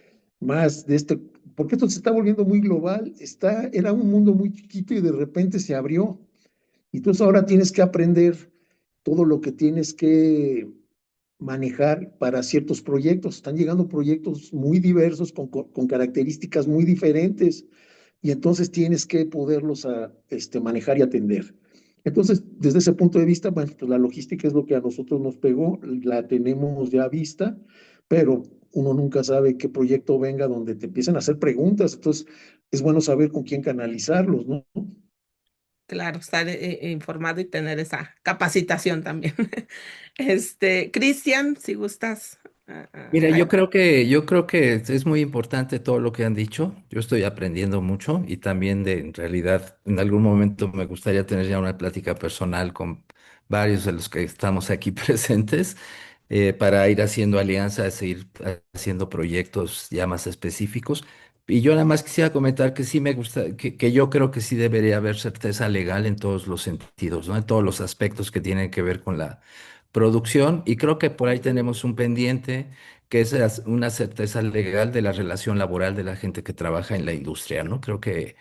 de este, porque esto se está volviendo muy global. Era un mundo muy chiquito y de repente se abrió. Y entonces ahora tienes que aprender todo lo que tienes que manejar para ciertos proyectos. Están llegando proyectos muy diversos, con características muy diferentes, y entonces tienes que poderlos manejar y atender. Entonces, desde ese punto de vista, bueno, pues la logística es lo que a nosotros nos pegó, la tenemos ya vista, pero uno nunca sabe qué proyecto venga donde te empiecen a hacer preguntas. Entonces, es bueno saber con quién canalizarlos, ¿no? Claro, estar informado y tener esa capacitación también. Cristian, si gustas Mira, Ay, yo creo que es muy importante todo lo que han dicho. Yo estoy aprendiendo mucho y también en realidad, en algún momento me gustaría tener ya una plática personal con varios de los que estamos aquí presentes para ir haciendo alianzas, ir haciendo proyectos ya más específicos. Y yo nada más quisiera comentar que sí me gusta, que yo creo que sí debería haber certeza legal en todos los sentidos, ¿no? En todos los aspectos que tienen que ver con la producción. Y creo que por ahí tenemos un pendiente que es una certeza legal de la relación laboral de la gente que trabaja en la industria, ¿no? Creo que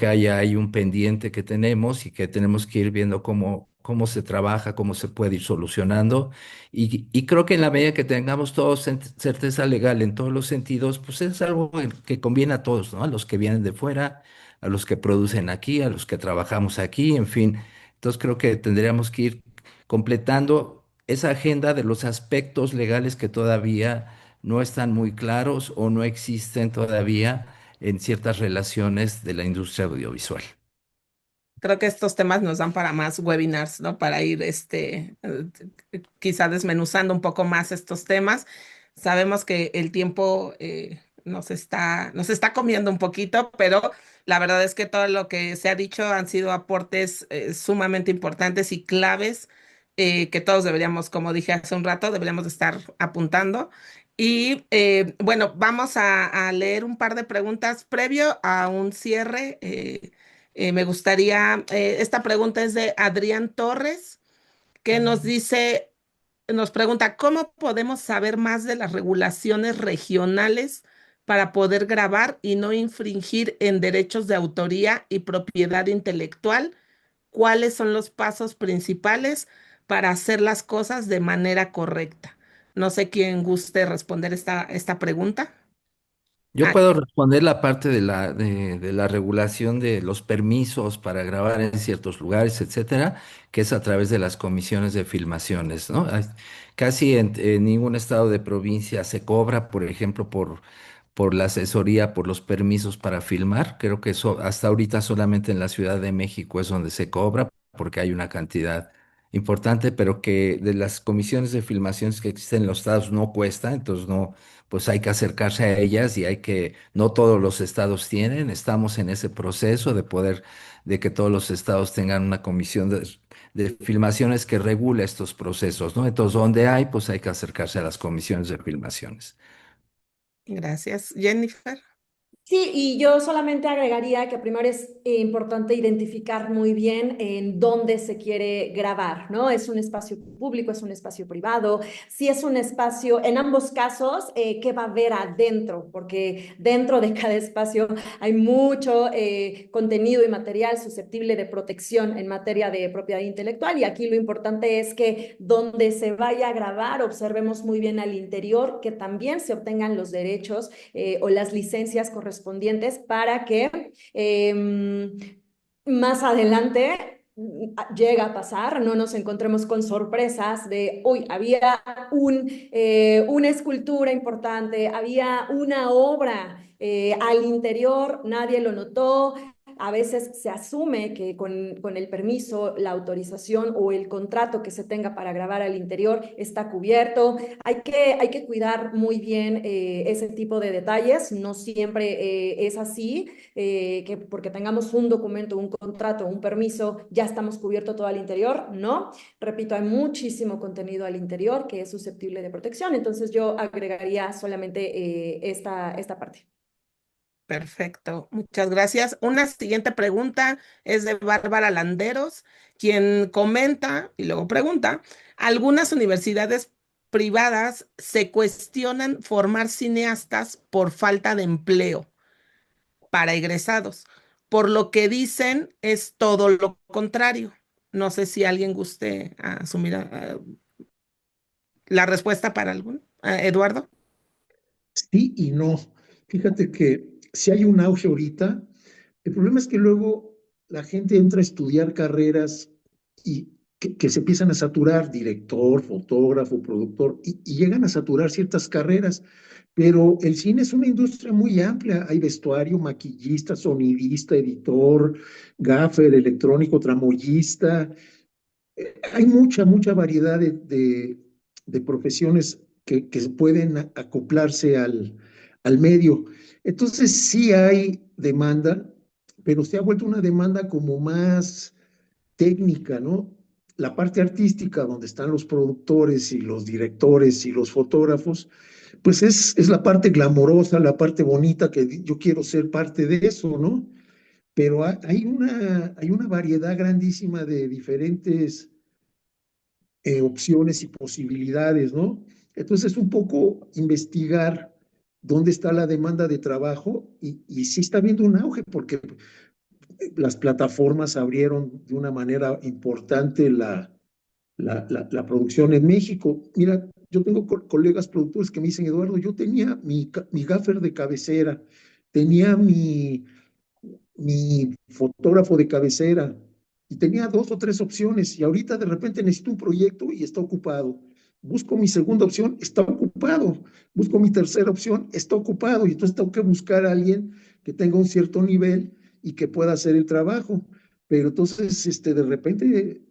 ahí hay un pendiente que tenemos y que tenemos que ir viendo cómo se trabaja, cómo se puede ir solucionando. Y creo que en la medida que tengamos todos certeza legal en todos los sentidos, pues es algo que conviene a todos, ¿no? A los que vienen de fuera, a los que producen aquí, a los que trabajamos aquí, en fin. Entonces creo que tendríamos que ir completando esa agenda de los aspectos legales que todavía no están muy claros o no existen todavía en ciertas relaciones de la industria audiovisual. creo que estos temas nos dan para más webinars, ¿no? Para ir, quizá desmenuzando un poco más estos temas. Sabemos que el tiempo nos está comiendo un poquito, pero la verdad es que todo lo que se ha dicho han sido aportes sumamente importantes y claves que todos deberíamos, como dije hace un rato, deberíamos de estar apuntando. Y bueno, vamos a leer un par de preguntas previo a un cierre. Me gustaría, esta pregunta es de Adrián Torres, que nos dice, nos pregunta, ¿cómo podemos saber más de las regulaciones regionales para poder grabar y no infringir en derechos de autoría y propiedad intelectual? ¿Cuáles son los pasos principales para hacer las cosas de manera correcta? No sé quién guste responder esta pregunta. Yo Ah, puedo responder la parte de la regulación de los permisos para grabar en ciertos lugares, etcétera, que es a través de las comisiones de filmaciones, ¿no? Casi en ningún estado de provincia se cobra, por ejemplo, por la asesoría, por los permisos para filmar. Creo que eso hasta ahorita solamente en la Ciudad de México es donde se cobra, porque hay una cantidad importante, pero que de las comisiones de filmaciones que existen en los estados no cuesta, entonces no, pues hay que acercarse a ellas y no todos los estados tienen, estamos en ese proceso de que todos los estados tengan una comisión de filmaciones que regule estos procesos, ¿no? Entonces, donde hay, pues hay que acercarse a las comisiones de filmaciones. gracias, Jennifer. Sí, y yo solamente agregaría que primero es importante identificar muy bien en dónde se quiere grabar, ¿no? ¿Es un espacio público, es un espacio privado? Si es un espacio, en ambos casos, ¿qué va a haber adentro? Porque dentro de cada espacio hay mucho contenido y material susceptible de protección en materia de propiedad intelectual y aquí lo importante es que donde se vaya a grabar observemos muy bien al interior que también se obtengan los derechos o las licencias correspondientes para que más adelante llega a pasar, no nos encontremos con sorpresas de, uy, había una escultura importante, había una obra al interior, nadie lo notó, a veces se asume que con el permiso, la autorización o el contrato que se tenga para grabar al interior está cubierto. Hay que cuidar muy bien ese tipo de detalles. No siempre es así, que porque tengamos un documento, un contrato, un permiso, ya estamos cubiertos todo al interior. No, repito, hay muchísimo contenido al interior que es susceptible de protección. Entonces yo agregaría solamente esta parte. Perfecto, muchas gracias. Una siguiente pregunta es de Bárbara Landeros, quien comenta y luego pregunta, algunas universidades privadas se cuestionan formar cineastas por falta de empleo para egresados, por lo que dicen es todo lo contrario. No sé si alguien guste asumir la respuesta para algún. Eduardo. Sí y no. Fíjate que si hay un auge ahorita, el problema es que luego la gente entra a estudiar carreras y que se empiezan a saturar, director, fotógrafo, productor, y llegan a saturar ciertas carreras. Pero el cine es una industria muy amplia. Hay vestuario, maquillista, sonidista, editor, gaffer, electrónico, tramoyista. Hay mucha variedad de profesiones que pueden acoplarse al medio. Entonces sí hay demanda, pero se ha vuelto una demanda como más técnica, ¿no? La parte artística, donde están los productores y los directores y los fotógrafos, pues es la parte glamorosa, la parte bonita, que yo quiero ser parte de eso, ¿no? Pero hay una variedad grandísima de diferentes opciones y posibilidades, ¿no? Entonces, un poco investigar dónde está la demanda de trabajo y sí está habiendo un auge, porque las plataformas abrieron de una manera importante la producción en México. Mira, yo tengo colegas productores que me dicen, Eduardo, yo tenía mi gaffer de cabecera, tenía mi fotógrafo de cabecera y tenía dos o tres opciones y ahorita de repente necesito un proyecto y está ocupado. Busco mi segunda opción, está ocupado. Busco mi tercera opción, está ocupado. Y entonces tengo que buscar a alguien que tenga un cierto nivel y que pueda hacer el trabajo. Pero entonces, de repente,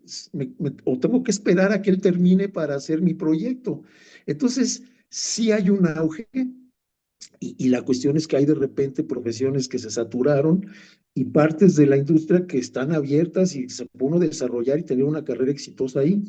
o tengo que esperar a que él termine para hacer mi proyecto. Entonces, sí hay un auge, y la cuestión es que hay de repente profesiones que se saturaron y partes de la industria que están abiertas y se puede uno desarrollar y tener una carrera exitosa ahí.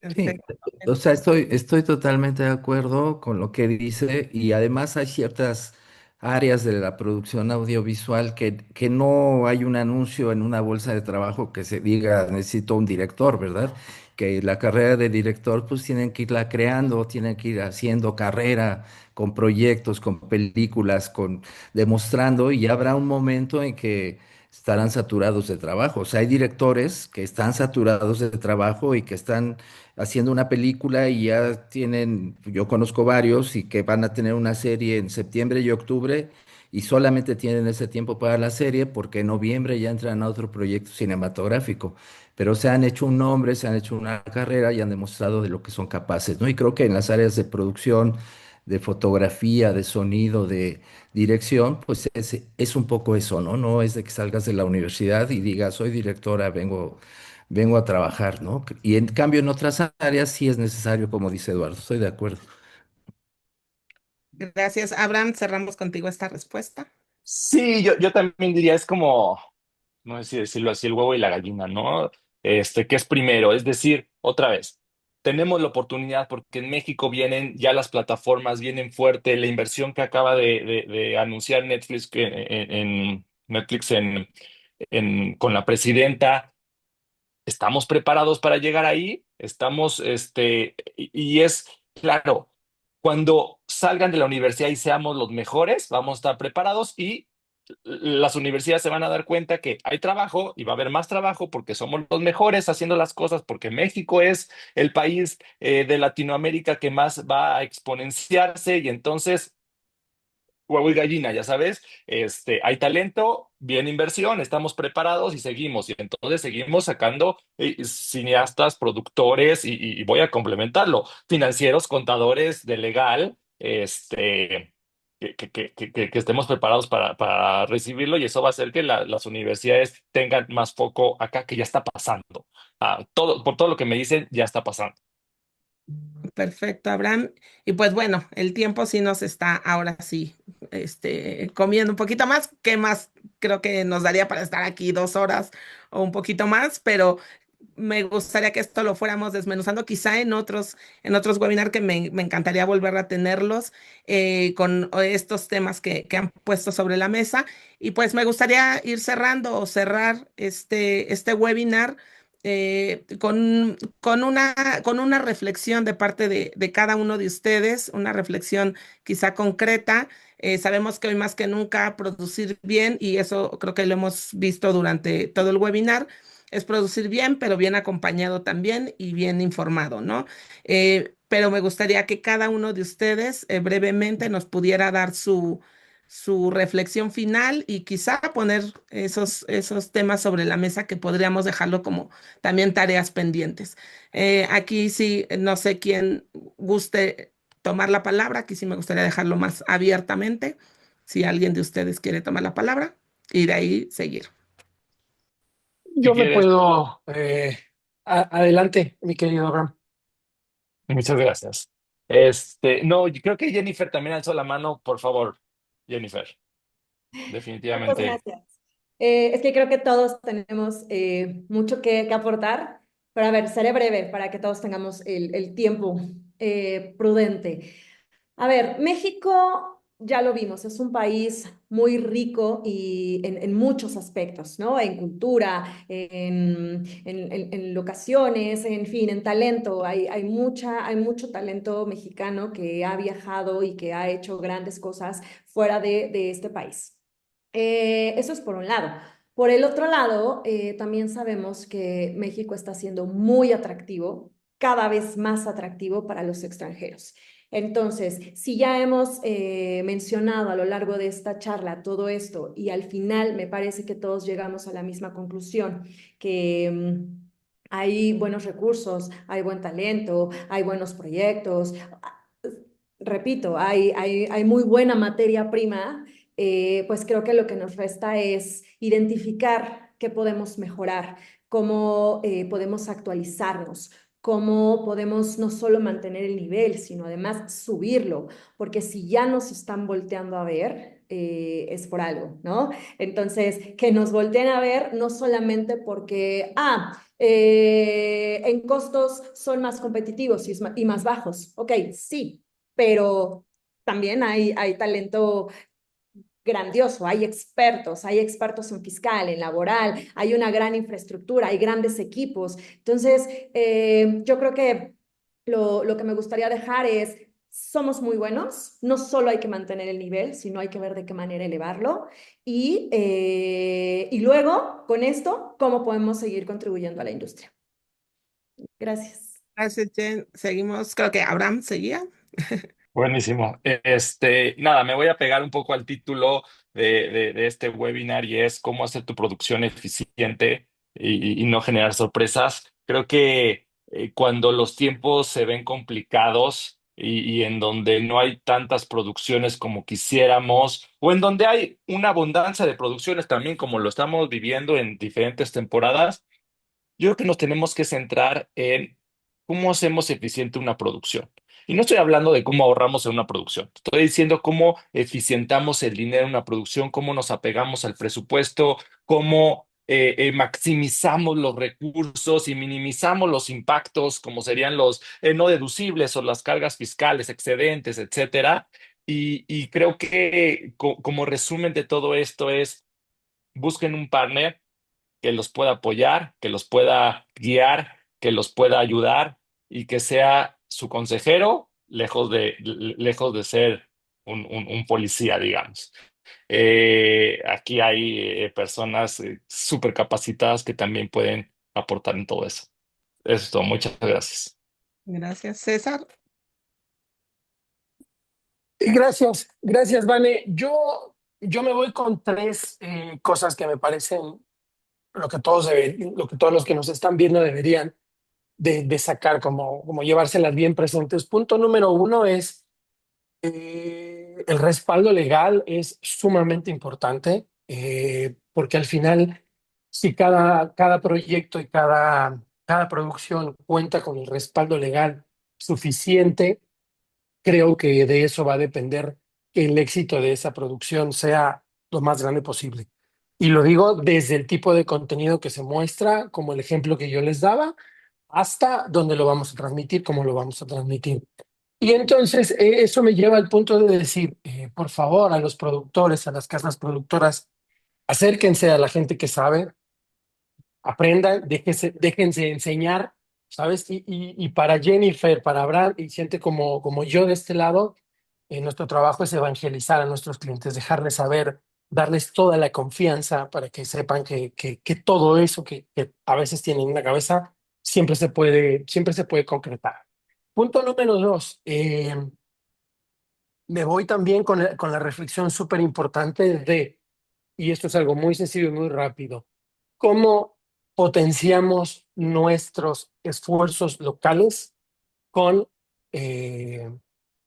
Sí, Perfecto. o sea, estoy totalmente de acuerdo con lo que dice y además hay ciertas áreas de la producción audiovisual que no hay un anuncio en una bolsa de trabajo que se diga necesito un director, ¿verdad? Que la carrera de director pues tienen que irla creando, tienen que ir haciendo carrera con proyectos, con películas, con demostrando y habrá un momento en que estarán saturados de trabajo. O sea, hay directores que están saturados de trabajo y que están haciendo una película y ya tienen, yo conozco varios y que van a tener una serie en septiembre y octubre y solamente tienen ese tiempo para la serie porque en noviembre ya entran a otro proyecto cinematográfico. Pero se han hecho un nombre, se han hecho una carrera y han demostrado de lo que son capaces, ¿no? Y creo que en las áreas de producción, de fotografía, de sonido, de dirección, pues es un poco eso, ¿no? No es de que salgas de la universidad y digas, soy directora, vengo a trabajar, ¿no? Y en cambio en otras áreas sí es necesario, como dice Eduardo, estoy de acuerdo. Gracias, Abraham. Cerramos contigo esta respuesta. Sí, yo también diría, es como, no sé si decirlo así, el huevo y la gallina, ¿no? ¿Qué es primero? Es decir, otra vez, tenemos la oportunidad porque en México vienen ya las plataformas, vienen fuerte, la inversión que acaba de anunciar Netflix en Netflix con la presidenta. ¿Estamos preparados para llegar ahí? Y es claro, cuando salgan de la universidad y seamos los mejores, vamos a estar preparados y las universidades se van a dar cuenta que hay trabajo y va a haber más trabajo porque somos los mejores haciendo las cosas, porque México es el país de Latinoamérica que más va a exponenciarse y entonces huevo y gallina, ya sabes, hay talento, bien inversión, estamos preparados y seguimos. Y entonces seguimos sacando cineastas, productores y voy a complementarlo, financieros, contadores de legal, que estemos preparados para recibirlo y eso va a hacer que las universidades tengan más foco acá, que ya está pasando. Por todo lo que me dicen, ya está pasando. Perfecto, Abraham. Y pues bueno, el tiempo sí nos está ahora sí, comiendo un poquito más. ¿Qué más? Creo que nos daría para estar aquí 2 horas o un poquito más, pero me gustaría que esto lo fuéramos desmenuzando quizá en otros webinars que me encantaría volver a tenerlos con estos temas que han puesto sobre la mesa. Y pues me gustaría ir cerrando o cerrar este webinar con una reflexión de parte de cada uno de ustedes, una reflexión quizá concreta. Sabemos que hoy más que nunca producir bien, y eso creo que lo hemos visto durante todo el webinar, es producir bien, pero bien acompañado también y bien informado, ¿no? Pero me gustaría que cada uno de ustedes brevemente nos pudiera dar su reflexión final y quizá poner esos temas sobre la mesa que podríamos dejarlo como también tareas pendientes. Aquí sí, no sé quién guste tomar la palabra, aquí sí me gustaría dejarlo más abiertamente, si alguien de ustedes quiere tomar la palabra y de ahí seguir. Si Yo me quieres, puedo... adelante, mi querido Abraham. muchas gracias. No, yo creo que Jennifer también alzó la mano, por favor, Jennifer, Muchas definitivamente. gracias. Es que creo que todos tenemos mucho que aportar, pero a ver, seré breve para que todos tengamos el tiempo prudente. A ver, México, ya lo vimos, es un país muy rico y en muchos aspectos, ¿no? En cultura, en locaciones, en fin, en talento. Hay mucho talento mexicano que ha viajado y que ha hecho grandes cosas fuera de este país. Eso es por un lado. Por el otro lado, también sabemos que México está siendo muy atractivo, cada vez más atractivo para los extranjeros. Entonces, si ya hemos mencionado a lo largo de esta charla todo esto y al final me parece que todos llegamos a la misma conclusión, que hay buenos recursos, hay buen talento, hay buenos proyectos, repito, hay muy buena materia prima, pues creo que lo que nos resta es identificar qué podemos mejorar, cómo podemos actualizarnos, cómo podemos no solo mantener el nivel, sino además subirlo, porque si ya nos están volteando a ver, es por algo, ¿no? Entonces, que nos volteen a ver no solamente porque, en costos son más competitivos y más bajos. Ok, sí, pero también hay talento grandioso, hay expertos en fiscal, en laboral, hay una gran infraestructura, hay grandes equipos. Entonces, yo creo que lo que me gustaría dejar es, somos muy buenos, no solo hay que mantener el nivel, sino hay que ver de qué manera elevarlo y luego, con esto, cómo podemos seguir contribuyendo a la industria. Gracias. Gracias, Jen. Seguimos, creo que Abraham seguía. Buenísimo. Nada, me voy a pegar un poco al título de este webinar y es cómo hacer tu producción eficiente y no generar sorpresas. Creo que cuando los tiempos se ven complicados y en donde no hay tantas producciones como quisiéramos, o en donde hay una abundancia de producciones también como lo estamos viviendo en diferentes temporadas, yo creo que nos tenemos que centrar en cómo hacemos eficiente una producción. Y no estoy hablando de cómo ahorramos en una producción. Estoy diciendo cómo eficientamos el dinero en una producción, cómo nos apegamos al presupuesto, cómo maximizamos los recursos y minimizamos los impactos, como serían los no deducibles o las cargas fiscales, excedentes, etcétera. Y creo que como resumen de todo esto es busquen un partner que los pueda apoyar, que los pueda guiar, que los pueda ayudar y que sea su consejero, lejos de ser un policía, digamos. Aquí hay personas súper capacitadas que también pueden aportar en todo eso. Eso es todo. Muchas gracias. Gracias, César. Gracias, gracias, Vane. Yo me voy con tres cosas que me parecen lo que todos los que nos están viendo deberían de sacar, como llevárselas bien presentes. Punto número uno es el respaldo legal es sumamente importante, porque al final, si cada proyecto y cada producción cuenta con el respaldo legal suficiente, creo que de eso va a depender que el éxito de esa producción sea lo más grande posible. Y lo digo desde el tipo de contenido que se muestra, como el ejemplo que yo les daba, hasta dónde lo vamos a transmitir, cómo lo vamos a transmitir. Y entonces eso me lleva al punto de decir, por favor, a los productores, a las casas productoras, acérquense a la gente que sabe, aprendan, déjense enseñar, ¿sabes? Y para Jennifer, para Abraham y gente como yo de este lado, nuestro trabajo es evangelizar a nuestros clientes, dejarles saber, darles toda la confianza para que sepan que todo eso que a veces tienen en la cabeza siempre se puede concretar. Punto número dos, me voy también con la reflexión súper importante de, y esto es algo muy sencillo y muy rápido, cómo potenciamos nuestros esfuerzos locales con eh,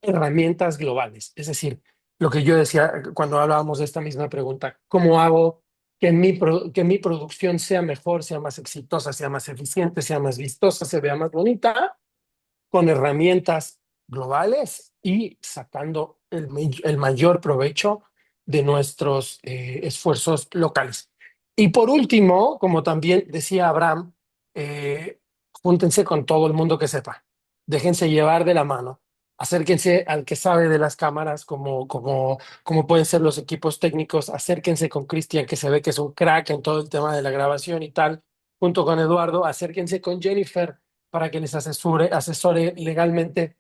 herramientas globales. Es decir, lo que yo decía cuando hablábamos de esta misma pregunta, ¿cómo hago que mi producción sea mejor, sea más exitosa, sea más eficiente, sea más vistosa, se vea más bonita? Con herramientas globales y sacando el mayor provecho de nuestros esfuerzos locales. Y por último, como también decía Abraham, júntense con todo el mundo que sepa, déjense llevar de la mano, acérquense al que sabe de las cámaras, como pueden ser los equipos técnicos, acérquense con Cristian, que se ve que es un crack en todo el tema de la grabación y tal, junto con Eduardo, acérquense con Jennifer para que les asesore legalmente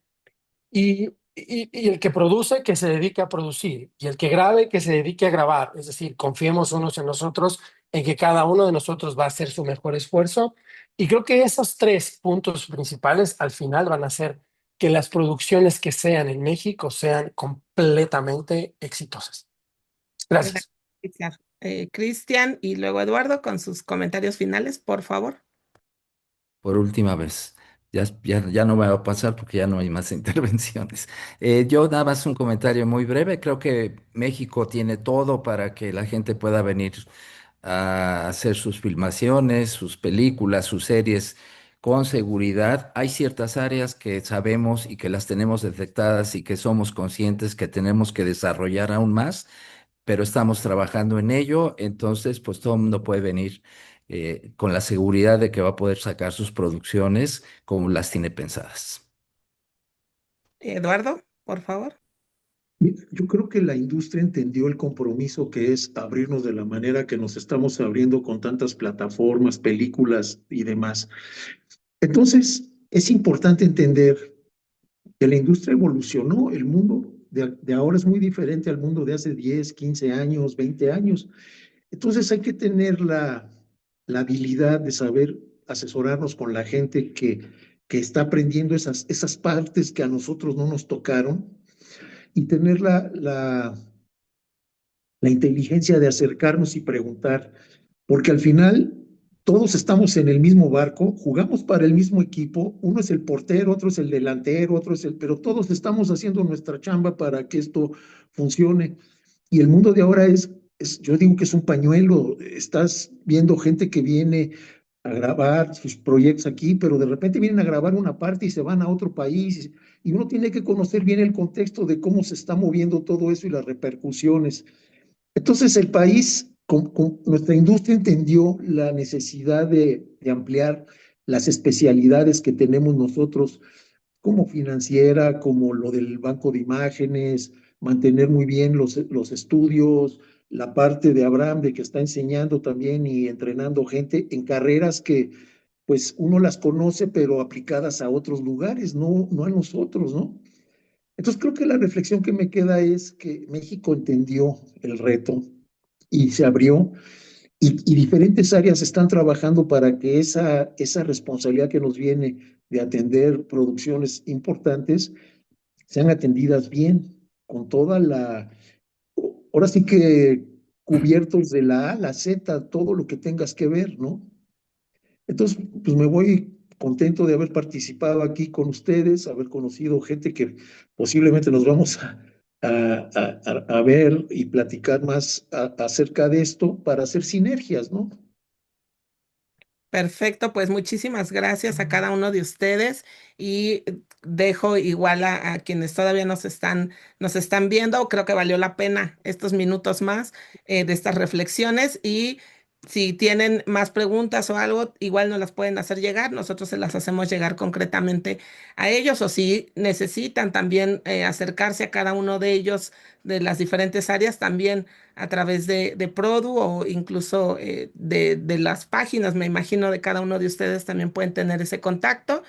y el que produce, que se dedique a producir, y el que grabe, que se dedique a grabar. Es decir, confiemos unos en los otros, en que cada uno de nosotros va a hacer su mejor esfuerzo. Y creo que esos tres puntos principales al final van a hacer que las producciones que sean en México sean completamente exitosas. Gracias. Gracias. Cristian y luego Eduardo con sus comentarios finales, por favor. Por última vez. Ya no me va a pasar porque ya no hay más intervenciones. Yo nada más un comentario muy breve. Creo que México tiene todo para que la gente pueda venir a hacer sus filmaciones, sus películas, sus series con seguridad. Hay ciertas áreas que sabemos y que las tenemos detectadas y que somos conscientes que tenemos que desarrollar aún más, pero estamos trabajando en ello, entonces pues todo el mundo puede venir con la seguridad de que va a poder sacar sus producciones como las tiene pensadas. Eduardo, por favor. Mira, yo creo que la industria entendió el compromiso que es abrirnos de la manera que nos estamos abriendo con tantas plataformas, películas y demás. Entonces, es importante entender que la industria evolucionó, el mundo de ahora es muy diferente al mundo de hace 10, 15 años, 20 años. Entonces hay que tener la habilidad de saber asesorarnos con la gente que está aprendiendo esas partes que a nosotros no nos tocaron y tener la inteligencia de acercarnos y preguntar, porque al final todos estamos en el mismo barco, jugamos para el mismo equipo, uno es el portero, otro es el delantero, otro es pero todos estamos haciendo nuestra chamba para que esto funcione. Y el mundo de ahora yo digo que es un pañuelo, estás viendo gente que viene a grabar sus proyectos aquí, pero de repente vienen a grabar una parte y se van a otro país, y uno tiene que conocer bien el contexto de cómo se está moviendo todo eso y las repercusiones. Entonces el país, nuestra industria entendió la necesidad de ampliar las especialidades que tenemos nosotros como financiera, como lo del banco de imágenes, mantener muy bien los estudios, la parte de Abraham de que está enseñando también y entrenando gente en carreras que pues uno las conoce, pero aplicadas a otros lugares, no a nosotros, ¿no? Entonces creo que la reflexión que me queda es que México entendió el reto y se abrió y diferentes áreas están trabajando para que esa responsabilidad que nos viene de atender producciones importantes sean atendidas bien, con ahora sí que cubiertos de la A a la Z, todo lo que tengas que ver, ¿no? Entonces, pues me voy contento de haber participado aquí con ustedes, haber conocido gente que posiblemente nos vamos a ver y platicar más acerca de esto para hacer sinergias, ¿no? Perfecto, pues muchísimas gracias a cada uno de ustedes y dejo igual a quienes todavía nos están viendo. Creo que valió la pena estos minutos más de estas reflexiones y si tienen más preguntas o algo, igual nos las pueden hacer llegar. Nosotros se las hacemos llegar concretamente a ellos o si necesitan también acercarse a cada uno de ellos de las diferentes áreas, también a través de Produ o incluso de las páginas, me imagino, de cada uno de ustedes también pueden tener ese contacto.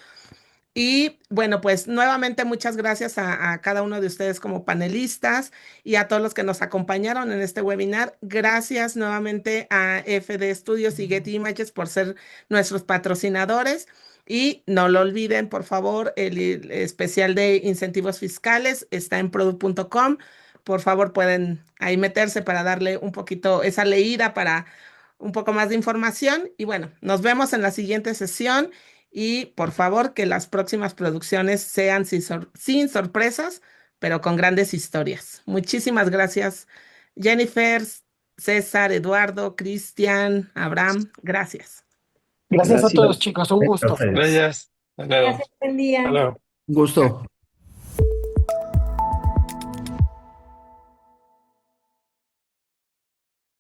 Y bueno, pues nuevamente muchas gracias a cada uno de ustedes como panelistas y a todos los que nos acompañaron en este webinar. Gracias nuevamente a FD Studios y Getty Images por ser nuestros patrocinadores. Y no lo olviden, por favor, el especial de incentivos fiscales está en produ.com. Por favor, pueden ahí meterse para darle un poquito esa leída para un poco más de información. Y bueno, nos vemos en la siguiente sesión. Y por favor, que las próximas producciones sean sin sorpresas, pero con grandes historias. Muchísimas gracias, Jennifer, César, Eduardo, Cristian, Abraham. Gracias. Gracias a Gracias. todos, chicos. Un gusto. Gracias. Hasta luego. Gracias, buen día. Hasta luego. Un gusto.